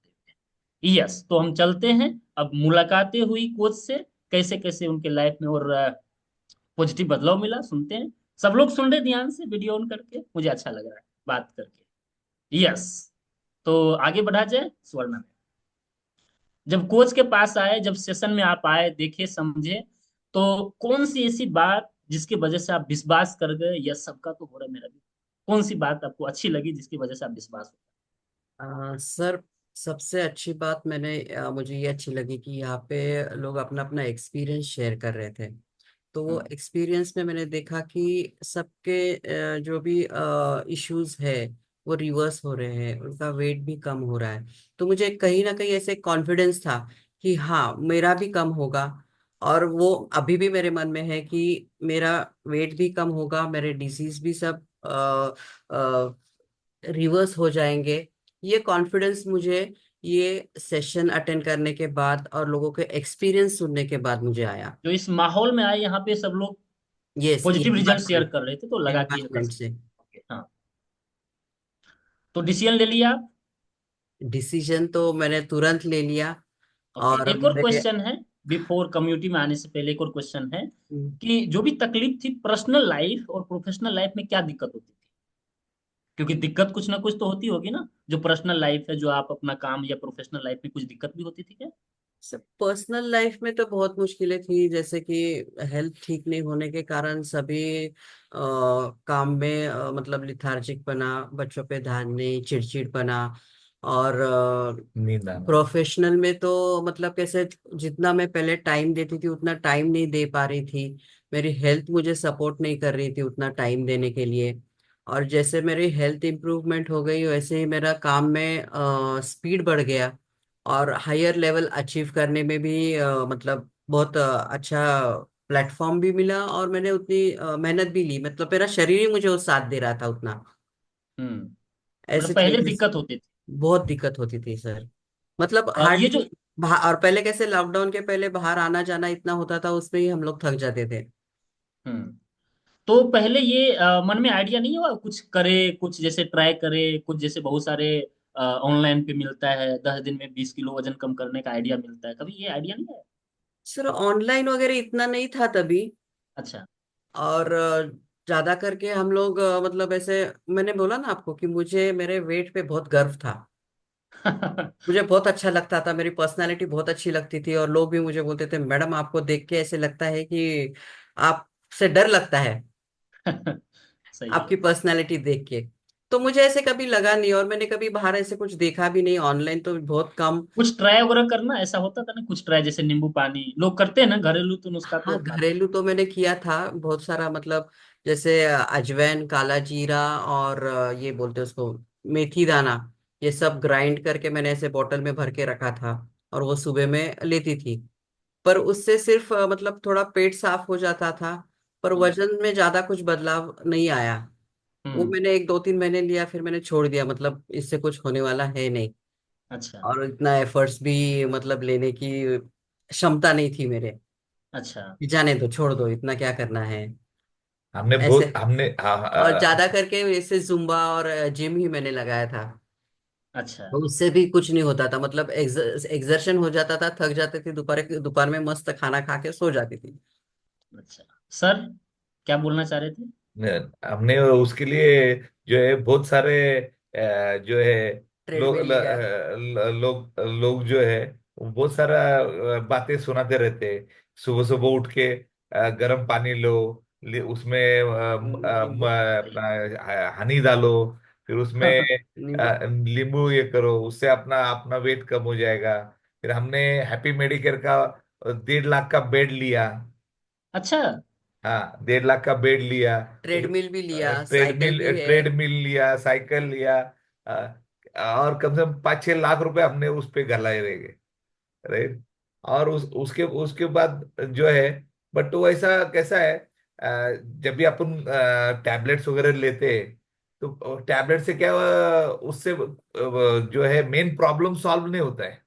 यस, तो हम चलते हैं। अब मुलाकातें हुई कोच से, कैसे कैसे उनके लाइफ में और पॉजिटिव बदलाव मिला, सुनते हैं। सब लोग सुन रहे ध्यान से, वीडियो ऑन करके, मुझे अच्छा लग रहा है बात करके। यस, तो आगे बढ़ा जाए स्वर्णा में। जब कोच के पास आए, जब सेशन में आप आए, देखे, समझे, तो कौन सी ऐसी बात जिसकी वजह से आप विश्वास कर गए, यस सबका तो हो रहा है मेरा भी, कौन सी बात आपको अच्छी लगी जिसकी वजह से आप विश्वास सर, सबसे अच्छी बात मुझे ये अच्छी लगी कि यहाँ पे लोग अपना अपना एक्सपीरियंस शेयर कर रहे थे। तो हो? वो एक्सपीरियंस में मैंने देखा कि सबके जो भी इश्यूज है वो रिवर्स हो रहे हैं, उनका वेट भी कम हो रहा है। तो मुझे कहीं ना कहीं ऐसे कॉन्फिडेंस था कि हाँ, मेरा भी कम होगा। और वो अभी भी मेरे मन में है कि मेरा वेट भी कम होगा, मेरे डिजीज भी सब रिवर्स हो जाएंगे। ये कॉन्फिडेंस मुझे ये सेशन अटेंड करने के बाद और लोगों के एक्सपीरियंस सुनने के बाद मुझे आया। जो इस माहौल में आए, यहाँ पे सब लोग यस, ये पॉजिटिव रिजल्ट शेयर एनवायरमेंट, कर रहे थे, तो लगा कि ये कर एनवायरमेंट सकते से हैं। हाँ, तो डिसीजन ले लिया आप? डिसीजन तो मैंने तुरंत ले लिया। ओके, और एक और मेरे क्वेश्चन है, बिफोर कम्युनिटी में आने से पहले एक और क्वेश्चन है हम्म, कि जो भी तकलीफ थी, पर्सनल लाइफ और प्रोफेशनल लाइफ में क्या दिक्कत होती थी? क्योंकि दिक्कत कुछ ना कुछ तो होती होगी ना, जो पर्सनल लाइफ है, जो आप अपना काम, या प्रोफेशनल लाइफ में कुछ दिक्कत भी होती थी क्या? सब पर्सनल लाइफ में तो बहुत मुश्किलें थी, जैसे कि हेल्थ ठीक नहीं होने के कारण सभी काम में मतलब लिथार्जिक बना, बच्चों पे ध्यान नहीं, चिड़चिड़ बना। और नींद आना। प्रोफेशनल में तो मतलब कैसे, जितना मैं पहले टाइम देती थी उतना टाइम नहीं दे पा रही थी। मेरी हेल्थ मुझे सपोर्ट नहीं कर रही थी उतना टाइम देने के लिए। और जैसे मेरी हेल्थ इंप्रूवमेंट हो गई वैसे ही मेरा काम में स्पीड बढ़ गया। और हायर लेवल अचीव करने में भी मतलब बहुत अच्छा प्लेटफॉर्म भी मिला, और मैंने उतनी मेहनत भी ली, मतलब मेरा शरीर ही मुझे वो साथ दे रहा था उतना। हम्म। ऐसे मतलब पहले चेंजेस दिक्कत होती थी। बहुत दिक्कत होती थी सर। मतलब ये जो हार्डली और पहले कैसे लॉकडाउन के पहले बाहर आना जाना इतना होता था, उसमें ही हम लोग थक जाते थे। हम्म, तो पहले ये मन में आइडिया नहीं हुआ कुछ करे, कुछ जैसे ट्राई करे, कुछ जैसे बहुत सारे ऑनलाइन पे मिलता है, 10 दिन में 20 किलो वजन कम करने का आइडिया मिलता है, कभी ये आइडिया नहीं आया? सर, ऑनलाइन वगैरह इतना नहीं था तभी। अच्छा। और ज्यादा करके हम लोग मतलब ऐसे, मैंने बोला ना आपको कि मुझे मेरे वेट पे बहुत गर्व था। मुझे बहुत अच्छा लगता था, मेरी पर्सनालिटी बहुत अच्छी लगती थी, और लोग भी मुझे बोलते थे, मैडम आपको देख के ऐसे लगता है कि आपसे डर लगता है, सही है। आपकी पर्सनालिटी देख के। तो मुझे ऐसे कभी लगा नहीं, और मैंने कभी बाहर ऐसे कुछ देखा भी नहीं, ऑनलाइन तो बहुत कम। कुछ ट्राई वगैरह करना ऐसा होता था ना, कुछ ट्राई जैसे नींबू पानी लोग करते हैं ना, घरेलू तो नुस्खा तो हाँ, अपनाते घरेलू तो मैंने किया था बहुत सारा, मतलब जैसे अजवाइन, काला जीरा, और ये बोलते हैं उसको मेथी दाना, ये सब ग्राइंड करके मैंने ऐसे बोतल में भर के रखा था, और वो सुबह में लेती थी। पर उससे सिर्फ मतलब थोड़ा पेट साफ हो जाता था, पर हैं। वजन में ज्यादा कुछ बदलाव नहीं आया। वो हम्म। मैंने 1-2-3 महीने लिया, फिर मैंने छोड़ दिया, मतलब इससे कुछ होने वाला है नहीं। अच्छा। और इतना एफर्ट्स भी मतलब लेने की क्षमता नहीं थी मेरे, अच्छा। कि जाने दो, छोड़ दो, इतना क्या करना है हमने ऐसे। बहुत हमने और ज्यादा करके ऐसे जुम्बा और जिम ही मैंने लगाया था। अच्छा। तो उससे भी कुछ नहीं होता था, मतलब एक्सर्शन हो जाता था, थक जाते थे, दोपहर दोपहर में मस्त खाना खा के सो जाती थी। अच्छा, सर क्या बोलना चाह रहे थे? हमने उसके लिए जो है बहुत सारे जो है लोग ट्रेडमिल लिया। लोग लोग जो है वो बहुत सारा बातें सुनाते रहते हैं। सुबह सुबह उठ के गर्म पानी लो, उसमें अपना हनी डालो, फिर उसमें नींबू। नींबू ये करो, उससे अपना अपना वेट कम हो जाएगा। फिर हमने हैप्पी मेडिकेयर का 1.5 लाख का बेड लिया। अच्छा। हाँ, 1.5 लाख का बेड लिया। एक ट्रेडमिल भी लिया, साइकिल ट्रेडमिल भी है। ट्रेडमिल लिया, साइकिल लिया। और कम से कम 5-6 लाख रुपए हमने उस पे गलाए रह गए। राइट। और उसके उसके बाद जो है, बट वो ऐसा कैसा है, जब भी अपन टैबलेट्स वगैरह लेते हैं, तो टैबलेट से क्या उससे जो है मेन प्रॉब्लम सॉल्व नहीं होता है।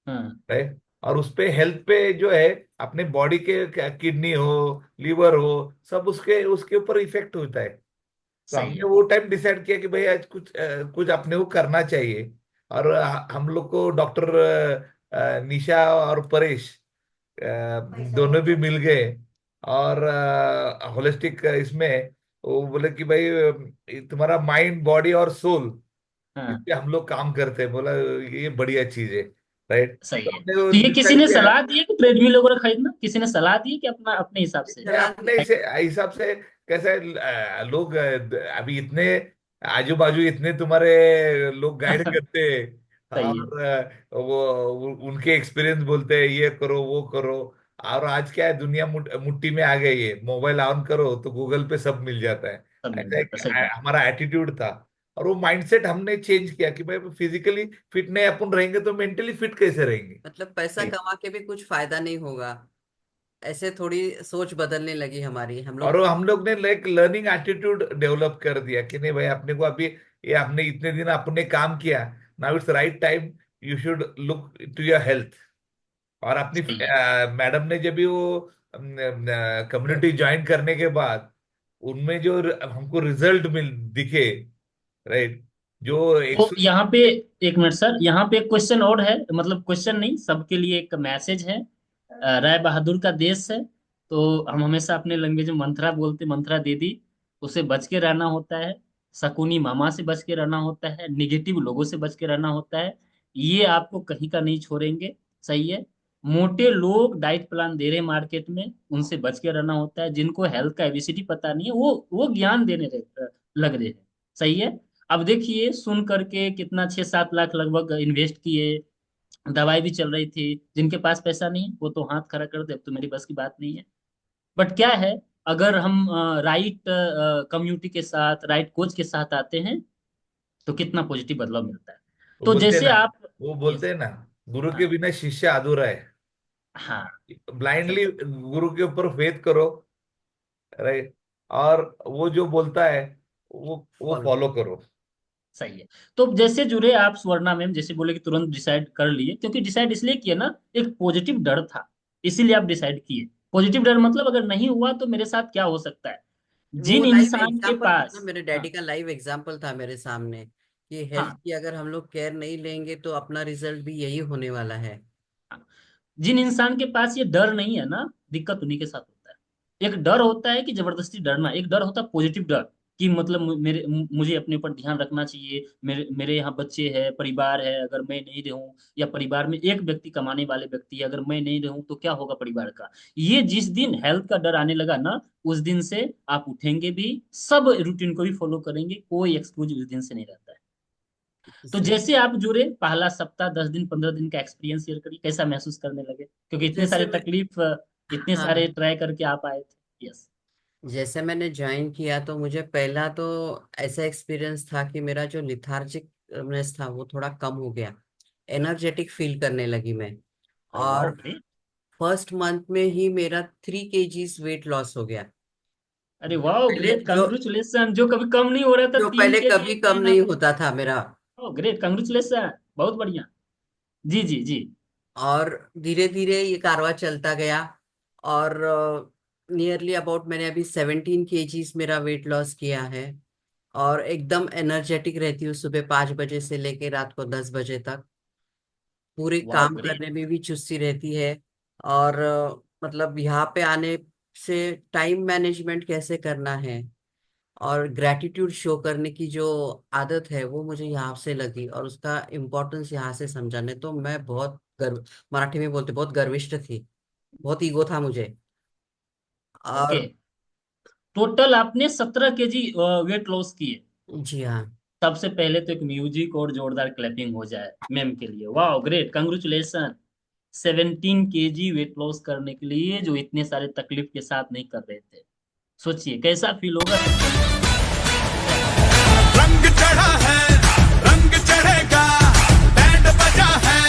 हाँ। राइट। और उस पे हेल्थ पे जो है, अपने बॉडी के किडनी हो, लीवर हो, सब उसके उसके ऊपर इफेक्ट होता है। तो सही हमने है। वो टाइम डिसाइड किया कि भाई आज कुछ कुछ अपने को करना चाहिए। और हम लोग को डॉक्टर निशा और परेश दोनों भी मिल गए, और होलिस्टिक इसमें वो बोले कि भाई तुम्हारा माइंड बॉडी और सोल इस हाँ पे हम लोग काम करते हैं। बोला ये बढ़िया चीज है, राइट। सही तो है। हमने वो तो ये किसी डिसाइड ने किया। सलाह दी है कि ट्रेडमिल वगैरह खरीदना, किसी ने सलाह दी है कि अपना अपने हिसाब से? मैं अपने हिसाब से कैसे लोग अभी इतने आजू बाजू इतने तुम्हारे लोग गाइड करते हैं, सही है। और उनके एक्सपीरियंस बोलते हैं ये करो वो करो। और आज क्या है, दुनिया मुट्ठी में आ गई है, मोबाइल ऑन करो तो गूगल पे सब मिल जाता है। सब मिल ऐसा एक जाता है, सही बात। हमारा एटीट्यूड था, और वो माइंडसेट हमने चेंज किया कि भाई फिजिकली फिट नहीं अपन रहेंगे तो मेंटली फिट कैसे रहेंगे। मतलब पैसा कमा के भी कुछ फायदा नहीं होगा, ऐसे थोड़ी सोच बदलने लगी हमारी, हम और लोग। वो हम लोग ने लाइक लर्निंग एटीट्यूड डेवलप कर दिया कि नहीं भाई, अपने को अभी ये हमने इतने दिन अपने काम किया, now it's right time you should look to your health. और अपनी सही है। मैडम ने जब भी वो कम्युनिटी ज्वाइन करने के बाद उनमें जो हमको रिजल्ट मिल दिखे, राइट, जो तो 100। यहाँ पे एक मिनट सर, यहाँ पे एक क्वेश्चन और है, मतलब क्वेश्चन नहीं, सबके लिए एक मैसेज है। राय बहादुर का देश है, तो हम हमेशा अपने लैंग्वेज में मंत्रा बोलते, मंत्रा दीदी, उसे बच के रहना होता है। शकुनी मामा से बच के रहना होता है, निगेटिव लोगों से बच के रहना होता है। ये आपको कहीं का नहीं छोड़ेंगे। सही है। मोटे लोग डाइट प्लान दे रहे हैं मार्केट में, उनसे बच के रहना होता है। जिनको हेल्थ का एबिसिटी पता नहीं है, वो ज्ञान देने लग रहे हैं। सही है। अब देखिए, सुन करके कितना 6-7 लाख लगभग इन्वेस्ट किए, दवाई भी चल रही थी। जिनके पास पैसा नहीं है वो तो हाथ खड़ा कर दे, अब तो मेरी बस की बात नहीं है। बट क्या है, अगर हम राइट कम्युनिटी के साथ, राइट कोच के साथ आते हैं, तो कितना पॉजिटिव बदलाव मिलता है। वो तो बोलते हैं जैसे ना, आप। वो बोलते यस। हैं ना, गुरु के हाँ बिना शिष्य अधूरा है। हाँ। सही ब्लाइंडली गुरु के ऊपर फेथ करो, राइट, और वो जो बोलता है वो फॉलो। फॉलो करो। सही है। तो जैसे जुड़े आप स्वर्णा मैम, जैसे बोले कि तुरंत डिसाइड कर लिए, क्योंकि डिसाइड इसलिए किया ना, एक पॉजिटिव डर था, इसीलिए आप डिसाइड किए। पॉजिटिव डर मतलब अगर नहीं हुआ तो मेरे साथ क्या हो सकता है। वो जिन लाइव इंसान के एग्जाम्पल था ना, पास। मेरे हाँ डैडी का लाइव एग्जाम्पल था मेरे सामने, कि हेल्थ हाँ की अगर हम लोग केयर नहीं लेंगे तो अपना रिजल्ट भी यही होने वाला है। हाँ। जिन इंसान के पास ये डर नहीं है ना, दिक्कत उन्हीं के साथ होता है। एक डर होता है कि जबरदस्ती डरना, एक डर होता है पॉजिटिव डर, कि मतलब मुझे अपने ऊपर ध्यान रखना चाहिए, मेरे मेरे यहाँ बच्चे हैं, परिवार है, अगर मैं नहीं रहूं, या परिवार में एक व्यक्ति कमाने वाले व्यक्ति है, अगर मैं नहीं रहूं तो क्या होगा परिवार का। ये जिस दिन हेल्थ का डर आने लगा ना, उस दिन से आप उठेंगे भी, सब रूटीन को भी फॉलो करेंगे, कोई एक्सक्यूज उस दिन से नहीं रहता है। तो सही। जैसे आप जुड़े, पहला सप्ताह, 10 दिन, 15 दिन का एक्सपीरियंस शेयर करिए, कैसा महसूस करने लगे, क्योंकि इतने जैसे सारे मैं तकलीफ, इतने सारे हाँ, ट्राई करके आप आए थे। यस। जैसे मैंने ज्वाइन किया तो मुझे पहला तो ऐसा एक्सपीरियंस था कि मेरा जो लिथार्जिकनेस था वो थोड़ा कम हो गया, एनर्जेटिक फील करने लगी मैं। अरे वाह, और ग्रेट। फर्स्ट मंथ में ही मेरा 3 kgs वेट लॉस हो गया। अरे वाह, पहले ग्रेट, कंग्रेचुलेसन। जो कभी कम नहीं हो रहा था, जो तीन पहले के जी कभी एक कम महीना नहीं में। होता था मेरा। ओ ग्रेट, कंग्रेचुलेसन, बहुत बढ़िया। जी जी जी। और धीरे धीरे ये कारवा चलता गया, और नियरली अबाउट मैंने अभी 17 kgs मेरा वेट लॉस किया है। और एकदम एनर्जेटिक रहती हूँ, सुबह 5 बजे से लेके रात को 10 बजे तक। पूरे वाह, काम ग्रेट। करने में भी चुस्ती रहती है। और मतलब यहाँ पे आने से टाइम मैनेजमेंट कैसे करना है और ग्रैटिट्यूड शो करने की जो आदत है वो मुझे यहाँ से लगी, और उसका इम्पोर्टेंस यहाँ से समझाने, तो मैं बहुत गर्व, मराठी में बोलते बहुत गर्विष्ठ थी, बहुत ईगो था मुझे। ओके। और टोटल आपने 17 kg वेट लॉस किए। जी हाँ। सबसे पहले तो एक म्यूजिक और जोरदार क्लैपिंग हो जाए मैम के लिए। वाह great, congratulation. 17 kg weight loss करने के लिए, जो इतने सारे तकलीफ के साथ नहीं कर रहे थे। सोचिए कैसा फील होगा। रंग चढ़ा है, रंग चढ़ेगा, बैंड बजा है,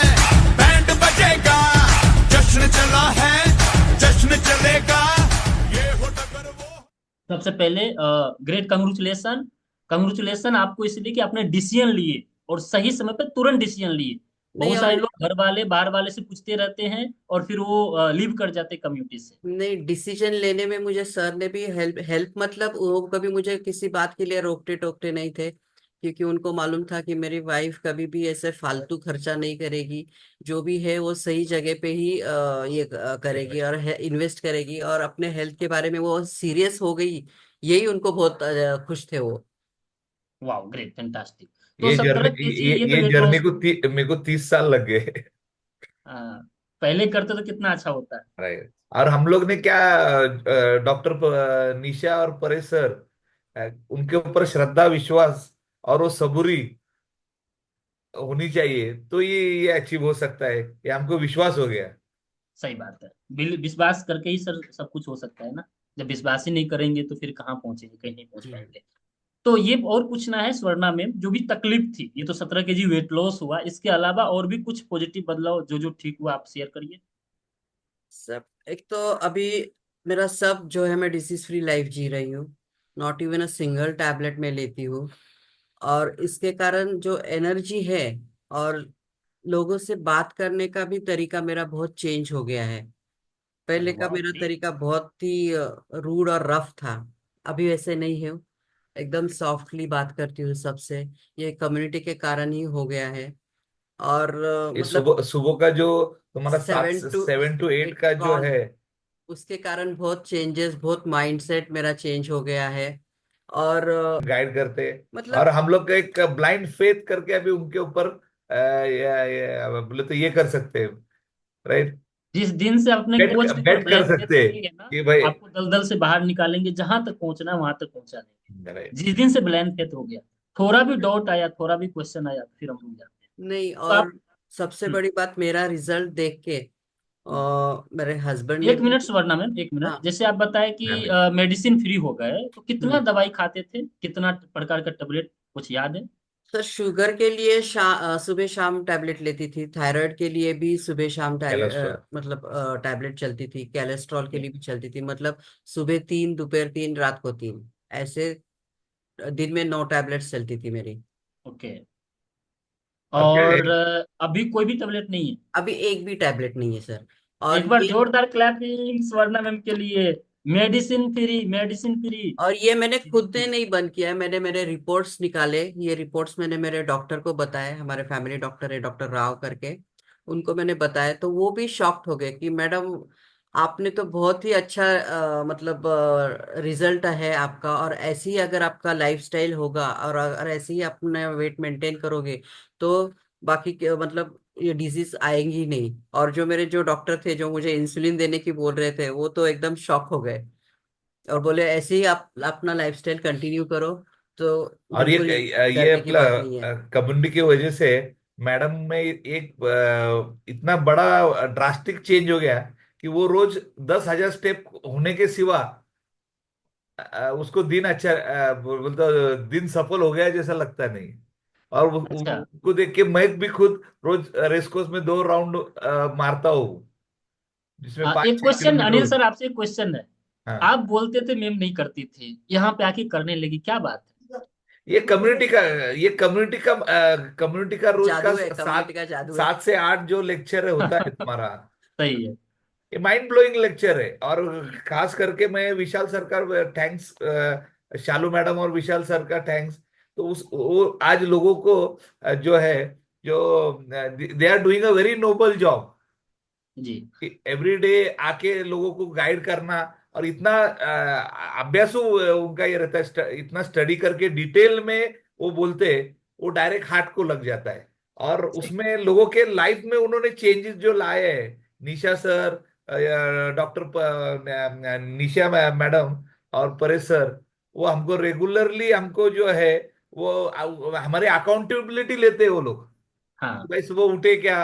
बैंड बजेगा, जश्न चला है, जश्न चलेगा, ये हो टकर वो। सबसे पहले ग्रेट, कंग्रेचुलेशन। कंग्रेचुलेशन आपको इसलिए कि आपने डिसीजन लिए, और सही समय पे तुरंत डिसीजन लिए। नहीं, बहुत और सारे लोग घर वाले, बाहर वाले से पूछते रहते हैं, और फिर वो लीव कर जाते कम्युनिटी से। नहीं, डिसीजन लेने में मुझे सर ने भी हेल्प हेल्प मतलब वो कभी मुझे किसी बात के लिए रोकते टोकते नहीं थे। क्योंकि उनको मालूम था कि मेरी वाइफ कभी भी ऐसे फालतू खर्चा नहीं करेगी, जो भी है वो सही जगह पे ही ये करेगी और इन्वेस्ट करेगी, और अपने हेल्थ के बारे में वो सीरियस हो गई। यही उनको बहुत खुश थे वो। वाह, ग्रेट, फैंटास्टिक। तो 17 केजी ये तो ये वेट जर्नी लॉस। को मेरे को 30 साल लग गए। पहले करते तो कितना अच्छा होता है। राइट। और हम लोग ने क्या, डॉक्टर निशा और परेश सर, उनके ऊपर श्रद्धा, विश्वास और वो सबूरी होनी चाहिए, तो ये अचीव हो सकता है, ये हमको विश्वास हो गया। सही बात है। विश्वास करके ही सर सब कुछ हो सकता है ना। जब विश्वास ही नहीं करेंगे तो फिर कहाँ पहुंचेंगे, कहीं नहीं पहुंच पाएंगे। तो ये और पूछना है स्वर्णा मैम, जो भी तकलीफ थी, ये तो 17 केजी वेट लॉस हुआ, इसके अलावा और भी कुछ पॉजिटिव बदलाव जो जो ठीक हुआ आप शेयर करिए। सब एक तो अभी मेरा सब जो है, मैं डिसीज फ्री लाइफ जी रही हूँ। Not even a single tablet मैं लेती हूँ। और इसके कारण जो एनर्जी है, और लोगों से बात करने का भी तरीका मेरा बहुत चेंज हो गया है। पहले अरे का वाह, मेरा ग्रेट। तरीका बहुत ही रूड और रफ था। अभी वैसे नहीं है। एकदम सॉफ्टली बात करती हूँ सबसे। ये कम्युनिटी के कारण ही हो गया है। और ये मतलब सुबह सुबह का जो तुम्हारा सात 7 to 8 8 का जो कॉल, है, उसके कारण बहुत चेंजेस, बहुत माइंडसेट मेरा चेंज हो गया है। और गाइड करते हैं। और मतलब हम लोग का एक ब्लाइंड फेथ करके अभी उनके ऊपर बोले तो ये कर सकते हैं। राइट। जिस दिन से अपने बेट कोच के ऊपर बेट कर ब्लैंक फेथ सकते हैं रखेंगे ना, कि भाई। आपको दलदल से बाहर निकालेंगे, जहां तक पहुंचना है वहां तक पहुंचा राइट। देंगे। जिस दिन से ब्लैंक फेथ हो गया, थोड़ा भी डाउट आया, थोड़ा भी क्वेश्चन आया, फिर हम रुक जाते हैं। नहीं। तो आप। और सबसे हम्म, बड़ी बात, मेरा रिजल्ट देख के हम्म। मेरे हस्बैंड ने एक भी। मिनट स्वर्णा मैम, एक मिनट। हाँ। जैसे आप बताए कि हाँ। मेडिसिन फ्री हो गए, तो कितना हम्म। दवाई खाते थे, कितना प्रकार का टेबलेट, कुछ याद है? सर, शुगर के लिए सुबह शाम टैबलेट लेती थी। थायराइड के लिए भी सुबह शाम कोलेस्ट्रॉल। मतलब टैबलेट चलती थी। कोलेस्ट्रॉल के ओके। लिए भी चलती थी। मतलब सुबह 3, दोपहर 3, रात को 3, ऐसे दिन में 9 टैबलेट्स चलती थी मेरी। ओके। और क्या है? और अभी कोई भी टेबलेट नहीं है? अभी एक भी टैबलेट नहीं है सर। और एक बार ये जोरदार क्लैपिंग स्वर्णा मैम के लिए। Medicine free, medicine free. और ये मैंने खुद ने नहीं बंद किया है। मैंने मेरे रिपोर्ट्स निकाले। ये रिपोर्ट्स मैंने मेरे डॉक्टर को बताए। हमारे फैमिली डॉक्टर है, डॉक्टर राव करके। उनको मैंने बताया तो वो भी शॉक्ड हो गए कि मैडम, आपने तो बहुत ही अच्छा मतलब रिजल्ट है आपका। और ऐसे ही अगर आपका लाइफस्टाइल होगा, और अगर ऐसे ही अपना वेट मेंटेन करोगे, तो बाकी मतलब ये डिजीज आएंगी ही नहीं। और जो मेरे जो डॉक्टर थे, जो मुझे इंसुलिन देने की बोल रहे थे, वो तो एकदम शॉक हो गए। और बोले ऐसे ही आप अपना लाइफस्टाइल कंटिन्यू करो, तो और बिल्कुल ये डरने की बात नहीं है। कम्युनिटी की वजह से मैडम में एक इतना बड़ा ड्रास्टिक चेंज हो गया कि वो रोज 10,000 स्टेप होने के सिवा उसको दिन अच्छा, बोलते दिन सफल हो गया जैसा लगता नहीं। और अच्छा। उसको देख के मैं भी खुद रोज रेस कोर्स में 2 राउंड मारता हूँ, जिसमें पाँच एक छह क्वेश्चन किलोमीटर अनिल हो। सर, आपसे एक क्वेश्चन है। हाँ। आप बोलते थे मैम नहीं करती थी, यहाँ पे आके करने लगी, क्या बात है? ये कम्युनिटी का ये कम्युनिटी का रोज का जादू है, कम्युनिटी सात का जादू है। 7 से 8 जो लेक्चर होता है तुम्हारा, सही है। ये माइंड ब्लोइंग लेक्चर है। और खास करके मैं विशाल सर का थैंक्स, शालू मैडम और विशाल सर का थैंक्स। तो उस वो आज लोगों को जो है, जो they are doing a very noble job. जी। एवरी डे आके लोगों को गाइड करना, और इतना अभ्यासु उनका ये रहता है, इतना स्टडी करके डिटेल में वो बोलते हैं, वो डायरेक्ट हार्ट को लग जाता है। और सही। उसमें लोगों के लाइफ में उन्होंने चेंजेस जो लाए हैं, निशा सर, डॉक्टर निशा मैडम और परेश सर, वो हमको रेगुलरली, हमको जो है वो हमारे अकाउंटेबिलिटी लेते हैं वो लोग। हाँ। भाई सुबह उठे क्या,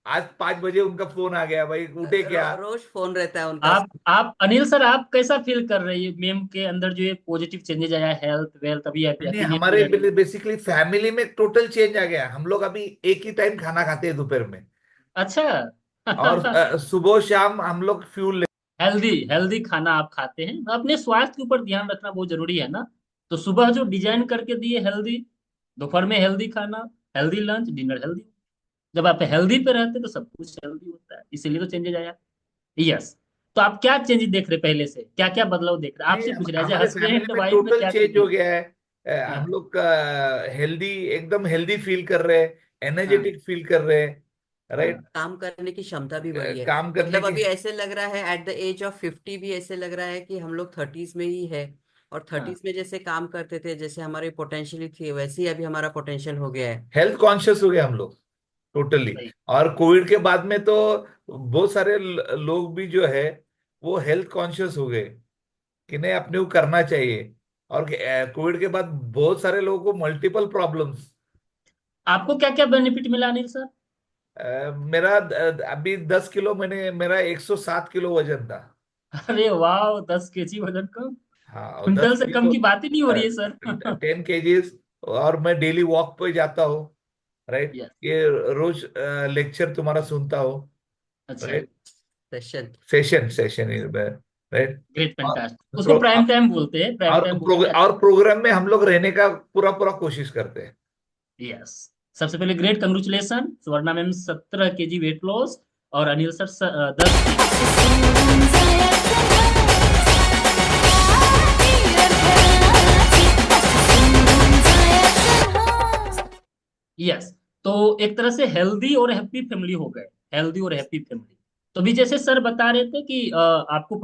आज 5 बजे उनका फोन आ गया, भाई उठे क्या। रोज फोन रहता है उनका। आप अनिल सर, आप कैसा फील कर रहे हैं मैम के अंदर जो ये पॉजिटिव चेंजेस आया, हेल्थ वेल्थ, अभी नहीं, हैप्पी न्यू हमारे ईयर है? बेसिकली फैमिली में टोटल चेंज आ गया। हम लोग अभी एक ही टाइम खाना खाते हैं दोपहर में। अच्छा। और सुबह शाम हम लोग फ्यूल। हेल्दी हेल्दी खाना आप खाते हैं, अपने स्वास्थ्य के ऊपर ध्यान रखना बहुत जरूरी है ना। तो सुबह जो डिजाइन करके दिए हेल्दी, दोपहर में हेल्दी खाना, हेल्दी लंच, डिनर हेल्दी। जब आप हेल्दी पे रहते हैं तो सब कुछ हेल्दी होता है, इसीलिए तो चेंजेस आया। यस। तो आप क्या चेंजेस देख रहे हैं, पहले से क्या क्या बदलाव देख रहे हैं, नहीं, आपसे पूछ रहे हैं, हमारे फैमिली हस्बैंड में वाइफ में टोटल क्या चेंज हो चेंजेस? गया है। हम लोग हेल्दी, एकदम हेल्दी फील कर रहे हैं, एनर्जेटिक फील कर रहे हैं, राइट। काम करने की क्षमता भी बढ़ी है। काम करने मतलब की, अभी ऐसे लग रहा है एट द एज ऑफ 50 भी ऐसे लग रहा है कि हम लोग 30s में ही है। और 30s में जैसे काम करते थे, जैसे हमारी पोटेंशियल थी, वैसे ही अभी हमारा पोटेंशियल हो गया है। हेल्थ कॉन्शियस हो गए हम लोग टोटली। सही। और कोविड के बाद में तो बहुत सारे लोग भी जो है वो हेल्थ कॉन्शियस हो गए कि नहीं, अपने को करना चाहिए। और कोविड के बाद बहुत सारे लोगों को मल्टीपल प्रॉब्लम्स। आपको क्या क्या बेनिफिट मिला अनिल सर? मेरा अभी 10 किलो, मैंने मेरा 107 किलो वजन था। अरे वाह, 10 kg वजन कम! हाँ, और क्विंटल दस से कम किलो की बात ही नहीं हो रही है सर। 10 kgs। और मैं डेली वॉक पे जाता हूँ, राइट। यस। ये रोज लेक्चर तुम्हारा सुनता हूँ, अच्छा। Right. Session. Session session, right. Great, fantastic. उसको और प्राइम टाइम बोलते हैं, प्राइम टाइम बोलते हैं। और प्रोग्राम में हम लोग रहने का पूरा पूरा कोशिश करते हैं। यस। सबसे पहले great congratulation, Swarna ma'am 17 kg weight loss, और अनिल सर 10 kg। यस। तो एक तरह से हेल्दी और हैप्पी फैमिली हो गए, हेल्दी और हैप्पी फैमिली। तो भी जैसे सर बता रहे थे कि आपको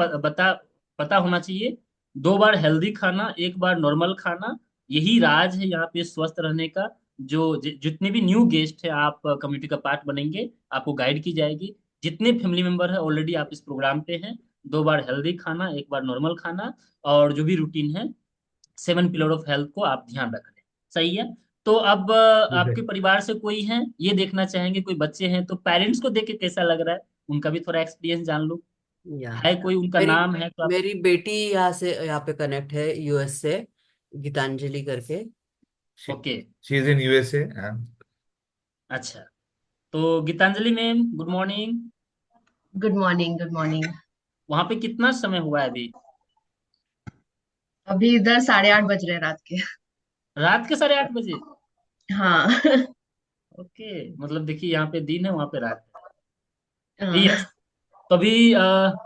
पता होना चाहिए, 2 बार हेल्दी खाना, 1 बार नॉर्मल खाना, यही राज है यहाँ पे स्वस्थ रहने का। जो जितने भी न्यू गेस्ट है, आप कम्युनिटी का पार्ट बनेंगे, आपको गाइड की जाएगी। जितने फैमिली मेंबर है ऑलरेडी आप इस प्रोग्राम पे हैं, 2 बार हेल्दी खाना, 1 बार नॉर्मल खाना, और जो भी रूटीन है, 7 पिलर ऑफ हेल्थ को आप ध्यान रख रहे हैं। सही है। तो अब आपके परिवार से कोई है, ये देखना चाहेंगे, कोई बच्चे हैं, तो पेरेंट्स को देख के कैसा लग रहा है, उनका भी थोड़ा एक्सपीरियंस जान लो। या है कोई, उनका मेरी नाम है तो आप। मेरी बेटी यहाँ पे कनेक्ट है, यूएस से, गीतांजलि करके। Okay. She is in USA. अच्छा। तो Geetanjali ma'am, good morning. Good morning, good morning. वहां पे कितना समय हुआ है अभी? अभी इधर 8:30 बज रहे हैं रात के। रात के 8:30 बजे? हाँ। ओके, मतलब देखिए, यहाँ पे दिन है, वहां पे रात है। हाँ। यस। तो अभी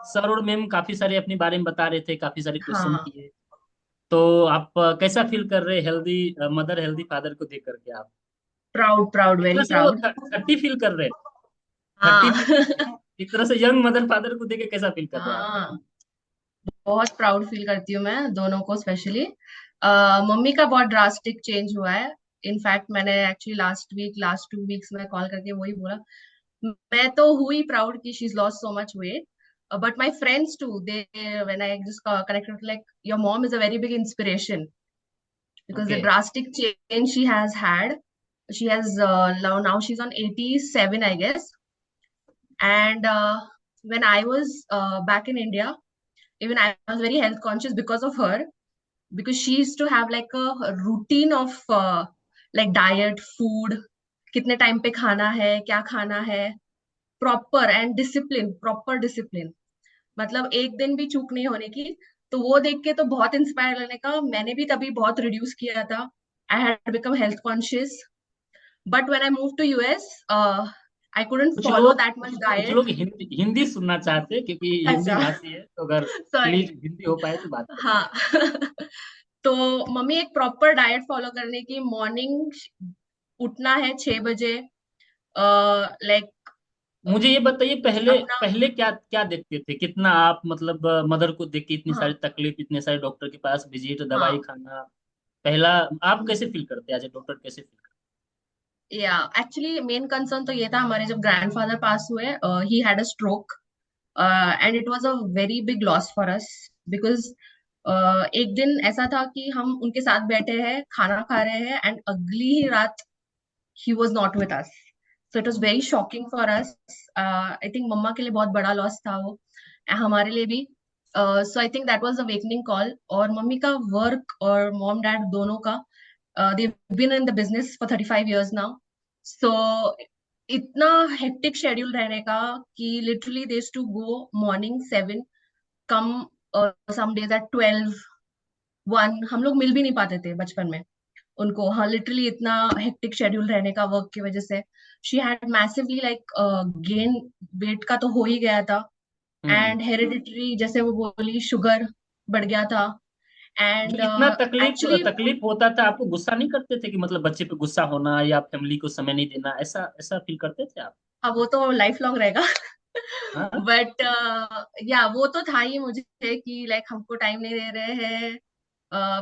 सर और मैम काफी सारे अपने बारे में बता रहे थे, काफी सारे क्वेश्चन हाँ, किए। तो आप कैसा फील कर रहे हैं हेल्दी मदर, हेल्दी फादर को देख करके आप? प्राउड, प्राउड, एक तरह वेरी से वो प्राउड। 30 फील कर रहे हैं, 30 हाँ। फील। एक तरह से यंग मदर फादर को देख के कैसा फील कर रहे हैं आप? हाँ, बहुत प्राउड फील करती हूँ मैं दोनों को, स्पेशली मम्मी का बहुत ड्रास्टिक चेंज हुआ है। इनफैक्ट मैंने एक्चुअली लास्ट 2 वीक्स में कॉल करके वही बोला। मैं तो हुई प्राउड कि she is lost so much weight, but my friends too, they when I just connected, like your mom is a very big inspiration because the okay. drastic change she has had. She has now she's on 87, I guess. And when I was back in India, even I was very health conscious because of her, because she used to have like a routine of like diet, food, कितने time पे खाना है, क्या खाना है, proper discipline. मतलब एक दिन भी चूक नहीं होने की। तो वो देख के तो बहुत इंस्पायर लेने का, मैंने भी तभी बहुत रिड्यूस किया था। I had become health conscious, but when I move to US, I couldn't follow that much कुछ डाइट। लोग हिंदी हिंदी सुनना चाहते हैं, क्योंकि हिंदी अच्छा। भाषी है, तो अगर सॉरी। प्लीज हिंदी हो पाए तो बात करें। हाँ। तो मम्मी एक प्रॉपर डाइट फॉलो करने की, मॉर्निंग उठना है 6 बजे, लाइक मुझे ये बताइए, पहले अपना। पहले क्या क्या देखते थे, कितना आप मतलब मदर को देख के इतनी हाँ, सारी तकलीफ, इतने सारे डॉक्टर के पास विजिट, दवाई हाँ, खाना, पहला आप कैसे फील करते हैं एज ए डॉक्टर, कैसे फील करते या एक्चुअली मेन कंसर्न तो ये था, हमारे जब ग्रैंडफादर पास हुए, he had a stroke, and it was a very big loss for us, because एक दिन ऐसा था कि हम उनके साथ बैठे हैं, खाना खा रहे हैं, एंड अगली ही रात he was not with us. So it was very shocking for us. I think मम्मा के लिए बहुत बड़ा लॉस था वो, हमारे लिए भी। So I think that was a awakening call. और मम्मी का वर्क और मॉम डैड दोनों का, they've been in the business for 35 years now. So इतना हेक्टिक शेड्यूल रहने का कि literally they used to go morning 7, come some days at 12, 1, हम लोग मिल भी नहीं पाते थे बचपन में उनको। हाँ, लिटरली इतना हेक्टिक शेड्यूल रहने का वर्क की वजह से she had massively like gain weight का तो हो ही गया था, हैं? एंड हेरिडिटरी जैसे वो बोली शुगर बढ़ गया था, एंड जब इतना तकलीफ एक्चुअली तकलीफ होता था, आपको गुस्सा नहीं करते थे कि मतलब बच्चे पे गुस्सा होना या फैमिली को समय नहीं देना, ऐसा ऐसा फील करते थे आप? अब वो तो लाइफ लॉन्ग रहेगा हाँ। बट या वो तो था ही मुझे कि लाइक हमको टाइम नहीं दे रहे हैं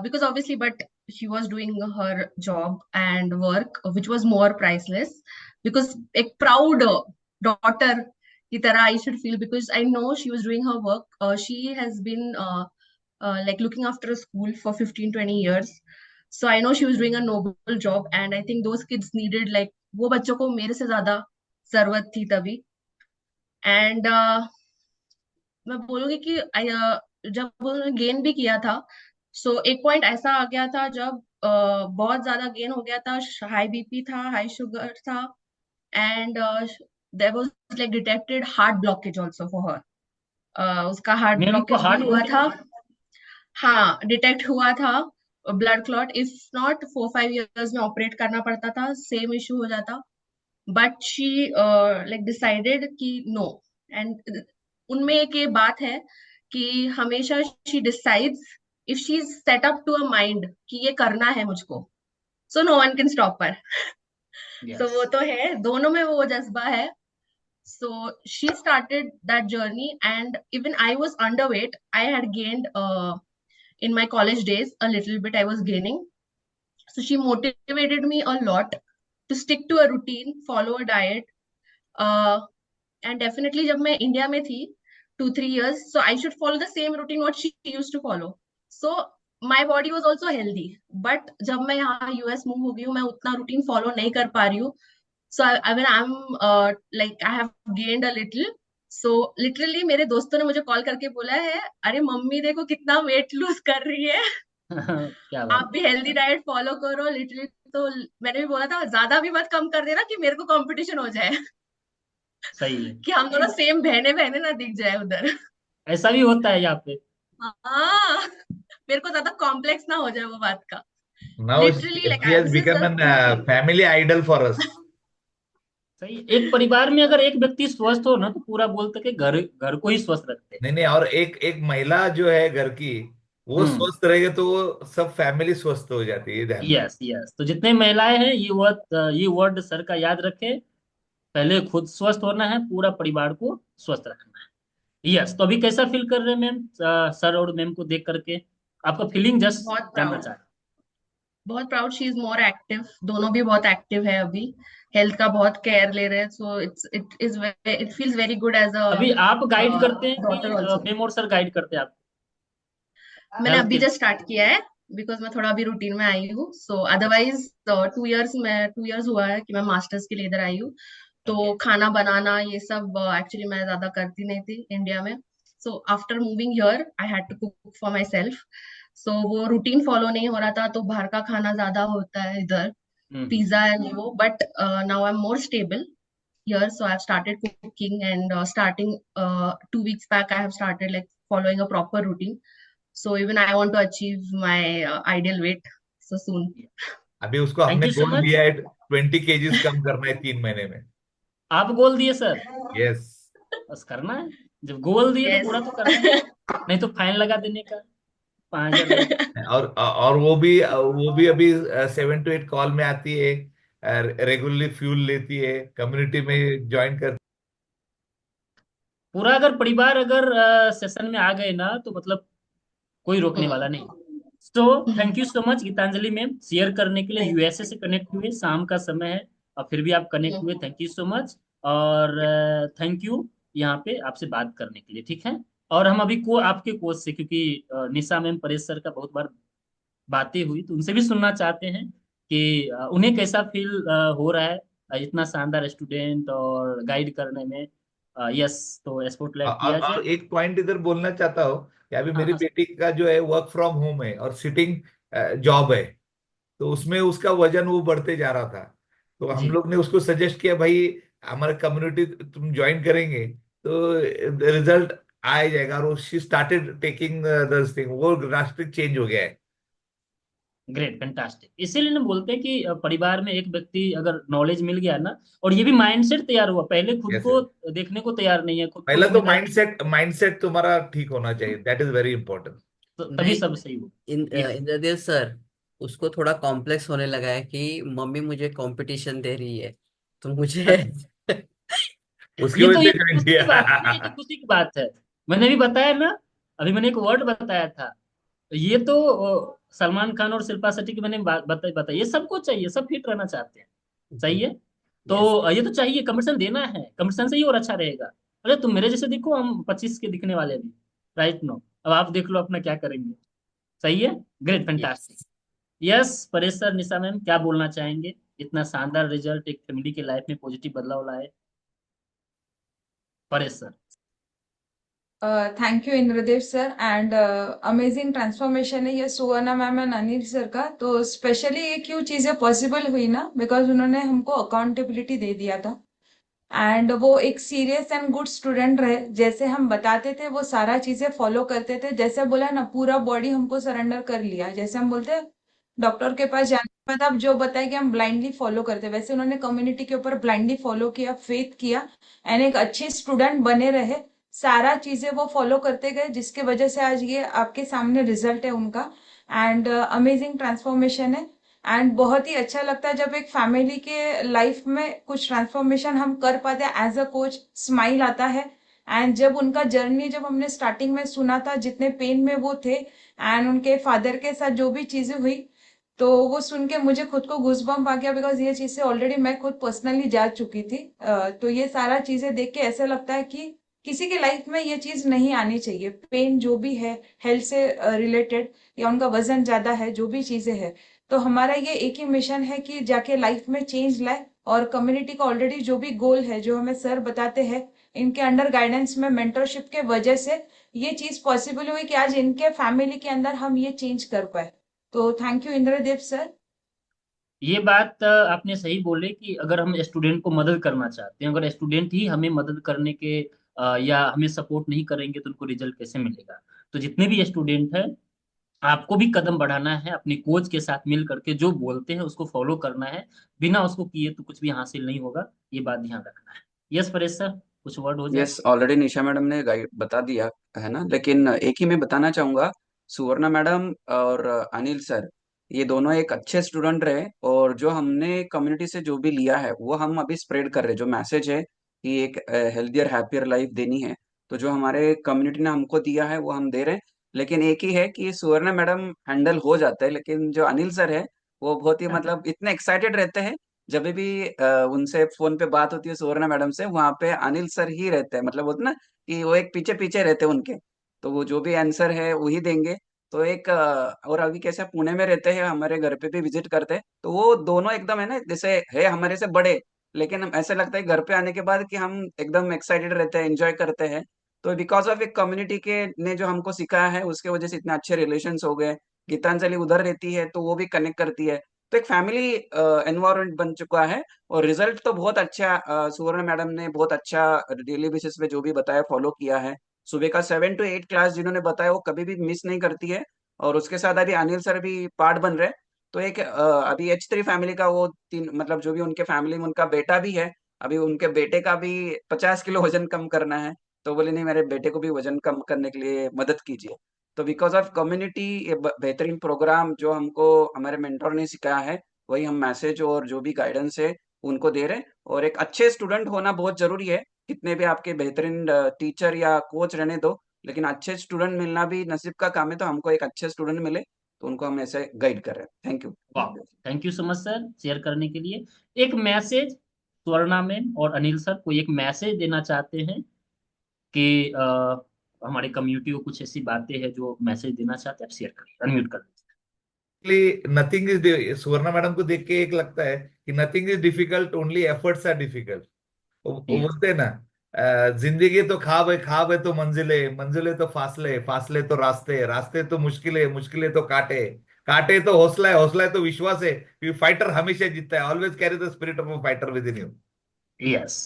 because obviously but she was doing her job and work which was more priceless because एक proud daughter की तरह I should feel because I know she was doing her work. She has been like looking after a school for 15-20 years, so I know she was doing a noble job and I think those kids needed like वो बच्चों को मेरे से ज्यादा जरूरत थी तभी. And मैं बोलूंगी कि जब उन्होंने गेन भी किया था, सो एक पॉइंट ऐसा आ गया था जब बहुत ज्यादा गेन हो गया था, हाई बीपी था, हाई शुगर था, and there was like detected heart blockage also for her. उसका हार्ट मैम को ब्लॉकेज भी हार्ट हुआ था. ब्लॉकेज? हाँ, डिटेक्ट हुआ था. Blood clot, if not 4-5 years में ऑपरेट करना पड़ता था, सेम इशू हो जाता. बट शी लाइक डिसाइडेड कि नो. एंड उनमें एक ये बात है कि हमेशा she decides if she is set up to a mind कि ये करना है मुझको, so no one can stop her. So वो तो है, दोनों में वो जज्बा है. So she started that journey, and even I was underweight. I had gained in my college days a little bit. I was gaining. So she motivated me a lot to stick to a routine, follow a diet. And definitely जब मैं India में थी 2-3 years, so I should follow the same routine what she used to follow. So my body was also healthy. But जब मैं यहाँ US move हो गई हूँ, मैं उतना रूटीन फॉलो नहीं कर पा रही हूँ. So when I'm like I have gained a little, so literally मेरे दोस्तों ने मुझे कॉल करके बोला है, अरे मम्मी देखो कितना वेट लूज कर रही है, क्या आप बात भी हेल्दी डाइट फॉलो करो. लिटरली तो मैंने भी बोला था ज्यादा भी मत कम कर देना कि मेरे को कंपटीशन हो जाए सही है। कि हम दोनों सेम बहने बहने ना दिख जाए उधर. ऐसा भी होता है यहाँ पे? हाँ, मेरे को ज्यादा कॉम्प्लेक्स ना हो जाए वो बात का. Now literally she like has this is become the an family idol for us. सही है। एक परिवार में अगर एक व्यक्ति स्वस्थ हो ना, तो पूरा बोलते कि घर घर को ही स्वस्थ रखते हैं। नहीं नहीं, और एक एक महिला जो है घर की, वो स्वस्थ रहेगी तो वो सब फैमिली स्वस्थ हो जाती है, ये ध्यान रखना। यस यस, तो जितने महिलाएं हैं ये वर्ड सर का याद रखें, पहले खुद स्वस्थ होना है, पूरा परिवार को स्वस्थ रखना है। यस, तो अभी कैसा फील कर रहे हैं मैम, सर और मैम को देख करके? आपका फीलिंग जस्ट बहुत जानना प्राउड, चाह रहे बहुत proud. She is more active, दोनों भी बहुत एक्टिव है अभी, हेल्थ का बहुत केयर ले रहे हैं. So it feels very good as हैं। अ अभी आप गाइड करते हैं डॉटर कि ऑल्सो. मैम और सर गाइड करते हैं आप मैंने हेल्थ अभी के? जस्ट स्टार्ट किया है बिकॉज मैं थोड़ा अभी रूटीन में आई हूँ. सो अदरवाइज 2 years हुआ है कि मैं मास्टर्स के लिए इधर आई हूँ. तो ओके। खाना बनाना ये सब एक्चुअली मैं ज्यादा करती नहीं थी इंडिया में. So after moving here I had to cook for myself. So वो रूटीन फॉलो नहीं हो रहा था, तो बाहर का खाना ज्यादा होता है इधर, पिज्जा एंड वो. But now I am more stable here, so I've started cooking, and starting 2 weeks back I have started like following a proper routine. So even I want to achieve my ideal weight so soon. अभी उसको thank हमने you so goal much. दिया है 20 kgs कम करना है 3 महीने में। आप गोल दिए सर? यस। बस करना है, जब गोल दिए तो Yes. पूरा तो करना है, नहीं तो फाइन लगा देने का 5,000 लगा। और वो भी अभी 7 to 8 कॉल में आती है, रेगुलरली फ्यूल लेती है, कम्युनिटी में ज्वाइन कर। पूरा अगर परिवार अगर सेशन में आ गए ना, तो मतलब कोई रोकने वाला नहीं। So thank you so much Geetanjali ma'am, share करने के लिए। यूएसए से कनेक्ट हुए, शाम का समय है और फिर भी आप कनेक्ट हुए, थैंक यू सो मच। और थैंक यू यहाँ पे आपसे बात करने के लिए, ठीक है। और हम अभी को आपके कोच से, क्योंकि निशा मैम परेश सर का बहुत बार बातें हुई, तो उनसे भी सुनना चाहते हैं कि उन्हें कैसा फील हो रहा है इतना शानदार स्टूडेंट और गाइड करने में। यस, तो स्पॉटलाइट किया और जाए। एक पॉइंट इधर बोलना चाहता हूँ कि अभी हाँ मेरी हाँ बेटी का जो है वर्क फ्रॉम होम है और सिटिंग जॉब है, तो उसमें उसका वजन वो बढ़ते जा रहा था। तो हम जी। लोग ने उसको सजेस्ट किया, भाई हमारा कम्युनिटी तुम ज्वाइन करेंगे तो रिजल्ट आ ही जाएगा। और she started taking this thing, वो ड्रास्टिक चेंज हो गया है। Great, fantastic. इसीलिए ना बोलते हैं कि परिवार में एक व्यक्ति अगर नॉलेज मिल गया ना, और ये भी माइंडसेट तैयार हुआ, पहले खुद यस। को देखने को तैयार नहीं है, खुद को पहला तो जिम्मेदारी। माइंडसेट तुम्हारा ठीक होना चाहिए, दैट इज वेरी इंपॉर्टेंट। तो तभी नहीं, सब सही हो। यस। इंद्रदेव सर, उसको थोड़ा कॉम्प्लेक्स होने लगा है कि मम्मी मुझे कंपटीशन दे रही है, तो मुझे उसकी वजह ये से तो ज्वाइन खुशी की बात है ना, ये तो किया। खुशी की बात है। मैंने भी बताया ना, अभी मैंने एक वर्ड बताया था। ये तो सलमान खान और शिल्पा शेट्टी की मैंने बात बताई, ये सबको चाहिए, सब फिट रहना चाहते हैं। सही है। तो यस। ये तो चाहिए, कंपटीशन देना है, कंपटीशन से ही और अच्छा रहेगा। अरे तुम मेरे जैसे दिखो, हम 25 के दिखने वाले भी, राइट नो। अब आप देख लो अपना क्या करेंगे। सही है। Great, fantastic. Yes. Yes Paresh sir, Nisha ma'am, क्या बोलना चाहेंगे? इतना शानदार रिजल्ट एक फैमिली के लाइफ में पॉजिटिव बदलाव लाए। Paresh sir. Thank you Indradev sir and amazing transformation है ये सुवर्णा मैम एंड अनिल सर का। तो स्पेशली ये क्यों चीजें पॉसिबल हुई ना, बिकॉज उन्होंने हमको अकाउंटेबिलिटी दे दिया था एंड वो एक सीरियस एंड गुड स्टूडेंट रहे। जैसे हम बताते थे वो सारा चीजें फॉलो करते थे, जैसे बोला ना पूरा बॉडी हमको सरेंडर कर लिया। जैसे हम बोलते हैं डॉक्टर के पास जाने के बाद आप जो बताए कि हम ब्लाइंडली फॉलो करते, वैसे उन्होंने कम्युनिटी के ऊपर ब्लाइंडली फॉलो किया, फेथ किया एंड एक अच्छे स्टूडेंट बने रहे। सारा चीजें वो फॉलो करते गए, जिसके वजह से आज ये आपके सामने रिजल्ट है उनका। एंड अमेजिंग ट्रांसफॉर्मेशन है एंड बहुत ही अच्छा लगता है जब एक फैमिली के लाइफ में कुछ ट्रांसफॉर्मेशन हम कर पाते हैं। एज अ कोच स्माइल आता है एंड जब उनका जर्नी जब हमने स्टार्टिंग में सुना था, जितने पेन में वो थे एंड उनके फादर के साथ जो भी चीजें हुई, तो वो सुन के मुझे खुद को गूजबम्प आ गया, बिकॉज ये चीज से ऑलरेडी मैं खुद पर्सनली जा चुकी थी। तो ये सारा चीजें देख के ऐसा लगता है कि किसी के लाइफ में ये चीज नहीं आनी चाहिए। पेन जो भी है हेल्थ से रिलेटेड या उनका वजन ज्यादा है, जो भी चीजें है, तो हमारा ये एक ही मिशन है कि जाके लाइफ में चेंज लाए। और कम्युनिटी का ऑलरेडी जो भी गोल है, जो हमें सर बताते हैं, इनके अंडर गाइडेंस में मेंटरशिप के वजह से ये चीज पॉसिबल हुई कि आज इनके फैमिली के अंदर हम ये चेंज कर पाए। तो थैंक यू इंद्रदेव सर। ये बात आपने सही बोले कि अगर हम स्टूडेंट को मदद करना चाहते हैं, अगर स्टूडेंट ही हमें मदद करने के या हमें सपोर्ट नहीं करेंगे तो उनको रिजल्ट कैसे मिलेगा? तो जितने भी स्टूडेंट हैं, आपको भी कदम बढ़ाना है, अपने कोच के साथ मिल करके जो बोलते हैं उसको फॉलो करना है। बिना उसको किए तो कुछ भी हासिल नहीं होगा, ये बात ध्यान रखना है। यस परेश सर, कुछ वर्ड हो जाए। यस, ऑलरेडी निशा मैडम ने गाइड बता दिया है ना, लेकिन एक ही मैं बताना चाहूंगा। सुवर्णा मैडम और अनिल सर, ये दोनों एक अच्छे स्टूडेंट रहे, और जो हमने कम्युनिटी से जो भी लिया है वो हम अभी स्प्रेड कर रहे हैं। जो मैसेज है कि एक हेल्थियर हैप्पियर लाइफ देनी है, तो जो हमारे कम्युनिटी ने हमको दिया है वो हम दे रहे हैं। लेकिन एक ही है कि सुवर्णा मैडम हैंडल हो जाता है, लेकिन जो अनिल सर है वो बहुत ही मतलब इतने एक्साइटेड रहते हैं। जब भी उनसे फोन पे बात होती है सुवर्णा मैडम से, वहां पे अनिल सर ही रहते हैं, मतलब होता ना कि वो एक पीछे पीछे रहते हैं उनके, तो वो जो भी आंसर है वही देंगे। तो एक और अभी कैसे पुणे में रहते हैं, हमारे घर पे भी विजिट करते हैं, तो वो दोनों एकदम है ना, जैसे है हमारे से बड़े, लेकिन हम ऐसा लगता है घर पे आने के बाद कि हम एकदम एक्साइटेड रहते हैं, एंजॉय करते हैं। तो बिकॉज ऑफ एक कम्युनिटी के ने जो हमको सिखाया है, उसके वजह से इतने अच्छे रिलेशंस हो गए। गीतांजलि उधर रहती है तो वो भी कनेक्ट करती है, तो एक फैमिली एनवायरनमेंट बन चुका है। और रिजल्ट तो बहुत अच्छा, सुवर्ण मैडम ने बहुत अच्छा डेली बेसिस पे जो भी बताया फॉलो किया है। सुबह का 7 to 8 क्लास जिन्होंने बताया वो कभी भी मिस नहीं करती है। और उसके साथ अभी अनिल सर भी पार्ट बन रहे हैं। तो एक अभी H3 फैमिली का वो तीन, मतलब जो भी उनके फैमिली में उनका बेटा भी है, अभी उनके बेटे का भी 50 किलो वजन कम करना है। तो बोले नहीं, मेरे बेटे को भी वजन कम करने के लिए मदद कीजिए। तो बिकॉज ऑफ कम्युनिटी, ये बेहतरीन प्रोग्राम जो हमको हमारे मेंटोर ने सिखाया है, वही हम मैसेज और जो भी गाइडेंस है उनको दे रहे हैं। और एक अच्छे स्टूडेंट होना बहुत जरूरी है। कितने भी आपके बेहतरीन टीचर या कोच रहने दो, लेकिन अच्छे स्टूडेंट मिलना भी नसीब का काम है। तो हमको एक अच्छे स्टूडेंट मिले, तो उनको हम ऐसे गाइड कर रहे हैं। Thank you. वाह, thank you so much sir share करने के लिए। एक मैसेज स्वर्णा मैम और अनिल सर को एक मैसेज देना चाहते हैं कि हमारे कम्युनिटी को कुछ ऐसी बातें हैं जो मैसेज देना चाहते हैं, आप शेयर करिए, अनम्यूट कर नथिंग इज, सुवर्णा मैडम को देख के एक लगता है कि nothing is difficult, only efforts are difficult. वो दीजिए। बोलते हैं ना, जिंदगी तो ख्वाब है तो मंजिलें, मंजिलें तो फासले, फासले तो रास्ते, रास्ते तो मुश्किलें, मुश्किलें तो कांटे, कांटे तो हौसला है तो विश्वास है, क्योंकि फाइटर हमेशा जीतता है। Always carry the spirit of a fighter with in you. Yes,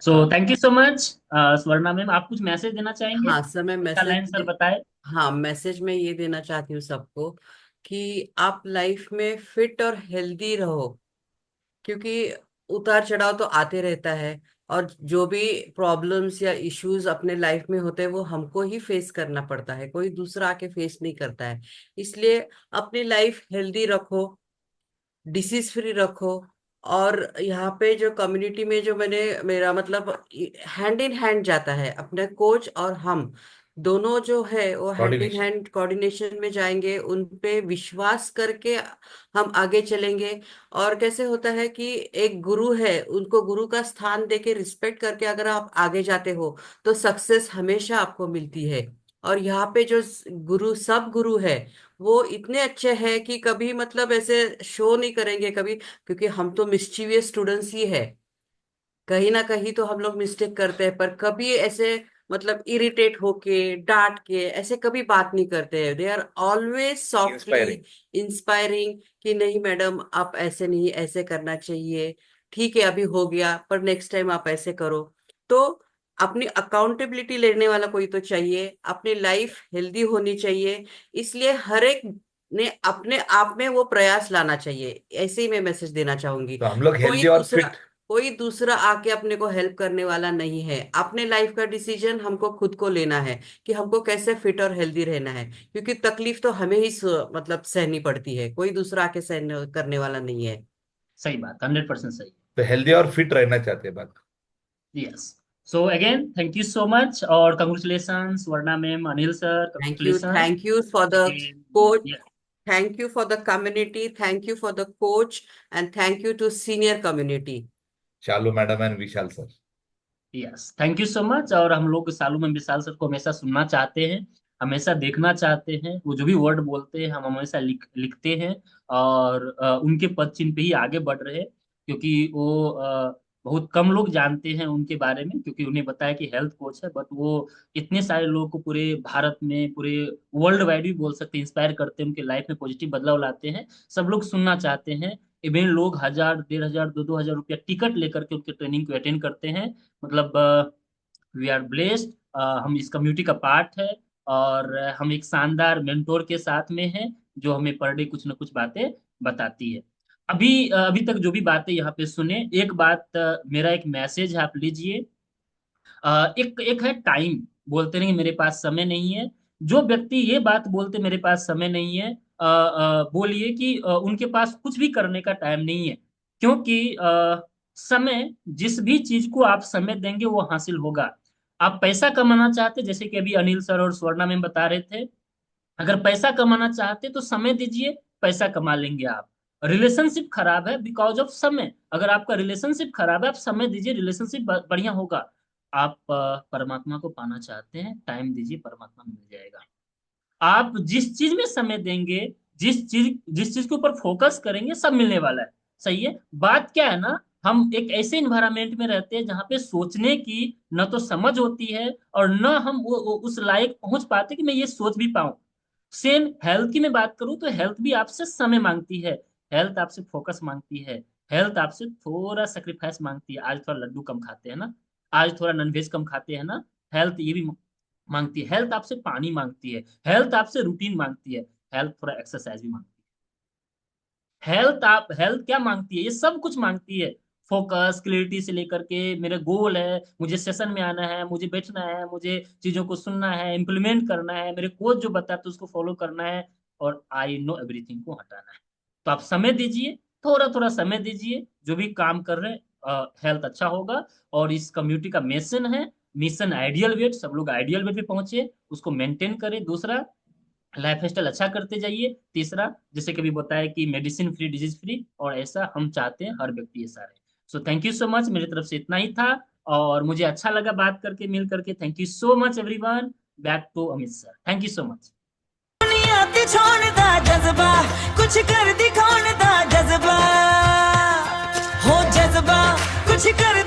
so thank you so much. Swarna ma'am, आप कुछ मैसेज देना चाहेंगे? हाँ सर, मैं का लाइन सर बताए। हाँ, मैसेज में ये देना चाहती हूँ सबको कि आप लाइफ में फिट और हेल्दी रहो, क्योंकि उतार चढ़ाव तो आते रहता है। और जो भी प्रॉब्लम्स या इश्यूज अपने लाइफ में होते हैं वो हमको ही फेस करना पड़ता है, कोई दूसरा आके फेस नहीं करता है। इसलिए अपनी लाइफ हेल्दी रखो, डिसीज फ्री रखो। और यहाँ पे जो कम्युनिटी में जो मेरा मतलब हैंड इन हैंड जाता है, अपने कोच और हम दोनों जो है वो hand in coordination. Hand coordination में जाएंगे, उन पे विश्वास करके हम आगे चलेंगे। और कैसे होता है कि एक गुरु है, उनको गुरु का स्थान देके रिस्पेक्ट करके अगर आप आगे जाते हो तो सक्सेस हमेशा आपको मिलती है। और यहाँ पे जो गुरु सब गुरु है वो इतने अच्छे हैं कि कभी मतलब ऐसे शो नहीं करेंगे कभी, क्योंकि हम तो मिस्चीवियस स्टूडेंट्स ही है, कहीं ना कहीं तो हम लोग मिस्टेक करते हैं, पर कभी ऐसे मतलब इरिटेट होके डांट के ऐसे कभी बात नहीं करते हैं। They are always softly inspiring. Inspiring कि नहीं मैडम आप ऐसे नहीं, ऐसे करना चाहिए, ठीक है अभी हो गया पर नेक्स्ट टाइम आप ऐसे करो। तो अपनी अकाउंटेबिलिटी लेने वाला कोई तो चाहिए, अपनी लाइफ हेल्दी होनी चाहिए। इसलिए हर एक ने अपने आप में वो प्रयास लाना चाहिए, ऐसे ही मैं मैसेज देना चाहूंगी। तो हम लोग हेल्दी और फिट। कोई दूसरा आके अपने को हेल्प करने वाला नहीं है। अपने लाइफ का डिसीजन हमको खुद को लेना है कि हमको कैसे फिट और हेल्दी रहना है, क्योंकि तकलीफ तो हमें ही मतलब सहनी पड़ती है, कोई दूसरा आके सहन करने वाला नहीं है। सही बात, 100% सही। तो हेल्दी और फिट रहना चाहते हैं बात। Yes. So again thank you so much और congratulations Varna ma'am, Anil sir, congratulations. Thank you for the coach, thank you for the community, thank you for the coach and thank you to senior community Shalu madam and Vishal sir. Yes, thank you so much. और हम लोग सालू में विशाल sir को हमेशा सुनना चाहते हैं, हमेशा देखना चाहते हैं। वो जो भी वर्ड बोलते हैं हम हमेशा लिखते हैं और उनके पद चिन्ह पे ही आगे बढ़ रहे हैं, क्योंकि वो बहुत कम लोग जानते हैं उनके बारे में, क्योंकि उन्हें बताया कि हेल्थ कोच है, बट वो इतने सारे लोगों को पूरे भारत में, पूरे वर्ल्ड वाइड भी बोल सकते हैं, इंस्पायर करते हैं, उनके लाइफ में पॉजिटिव बदलाव लाते हैं। सब लोग सुनना चाहते हैं। इवन लोग 1000, 1500, 2000 रुपया टिकट लेकर के उनके ट्रेनिंग को अटेंड करते हैं। मतलब वी आर ब्लेस्ड, हम इस कम्युनिटी का पार्ट है और हम एक शानदार मेंटोर के साथ में हैं जो हमें पर डे कुछ ना कुछ बातें बताती है। अभी तक जो भी बातें यहाँ पे सुने, एक बात मेरा एक मैसेज है, आप लीजिए। एक है टाइम, बोलते नहीं मेरे पास समय नहीं है। जो व्यक्ति ये बात बोलते मेरे पास समय नहीं है, बोलिए कि उनके पास कुछ भी करने का टाइम नहीं है, क्योंकि समय, जिस भी चीज को आप समय देंगे वो हासिल होगा। आप पैसा कमाना चाहते, जैसे कि अभी अनिल सर और स्वर्णा मैम बता रहे थे, अगर पैसा कमाना चाहते तो समय दीजिए, पैसा कमा लेंगे आप। रिलेशनशिप खराब है बिकॉज ऑफ समय, अगर आपका रिलेशनशिप खराब है आप समय दीजिए, रिलेशनशिप बढ़िया होगा। आप परमात्मा को पाना चाहते हैं, टाइम दीजिए, परमात्मा मिल जाएगा। आप जिस चीज में समय देंगे, जिस चीज के ऊपर फोकस करेंगे, सब मिलने वाला है। सही है। बात क्या है ना, हम एक ऐसे इन्वायरमेंट में रहते हैं जहाँ पे सोचने की न तो समझ होती है और न हम वो उस लायक पहुंच पाते कि मैं ये सोच भी पाऊं। सेम हेल्थ की मैं बात करूं तो हेल्थ भी आपसे समय मांगती है, हेल्थ आपसे फोकस मांगती है, हेल्थ आपसे थोड़ा सेक्रीफाइस मांगती है। आज थोड़ा लड्डू कम खाते हैं ना, आज थोड़ा नॉनवेज कम खाते हैं ना, हेल्थ ये भी मांगती है। हेल्थ आपसे पानी मांगती है, हेल्थ आपसे रूटीन मांगती है, हेल्थ थोड़ा एक्सरसाइज भी मांगती है। हेल्थ क्या मांगती है, ये सब कुछ मांगती है। फोकस, क्लियरिटी से लेकर के मेरे गोल है, मुझे सेशन में आना है, मुझे बैठना है, मुझे चीजों को सुनना है, इम्प्लीमेंट करना है, मेरे कोच जो बताते हैं उसको फॉलो करना है, और आई नो एवरीथिंग को हटाना है। तो आप समय दीजिए, थोड़ा थोड़ा समय दीजिए, जो भी काम कर रहे हैं हेल्थ अच्छा होगा। और इस कम्युनिटी का मिशन है, मिशन आइडियल वेट, सब लोग आइडियल वेट पे पहुंचे, उसको मेंटेन करें। दूसरा, लाइफ स्टाइल अच्छा करते जाइए। तीसरा, जैसे कभी बताया कि मेडिसिन फ्री, डिजीज फ्री, और ऐसा हम चाहते हैं हर व्यक्ति ऐसा रहे। सो थैंक यू सो मच, मेरी तरफ से इतना ही था और मुझे अच्छा लगा बात करके, मिल करके। Thank you so much everyone. Back to Amit sir, thank you so much. दुनिया ते छोड़ दा जज्बा, कुछ कर दिखाने दा जज्बा, हो जज्बा कुछ कर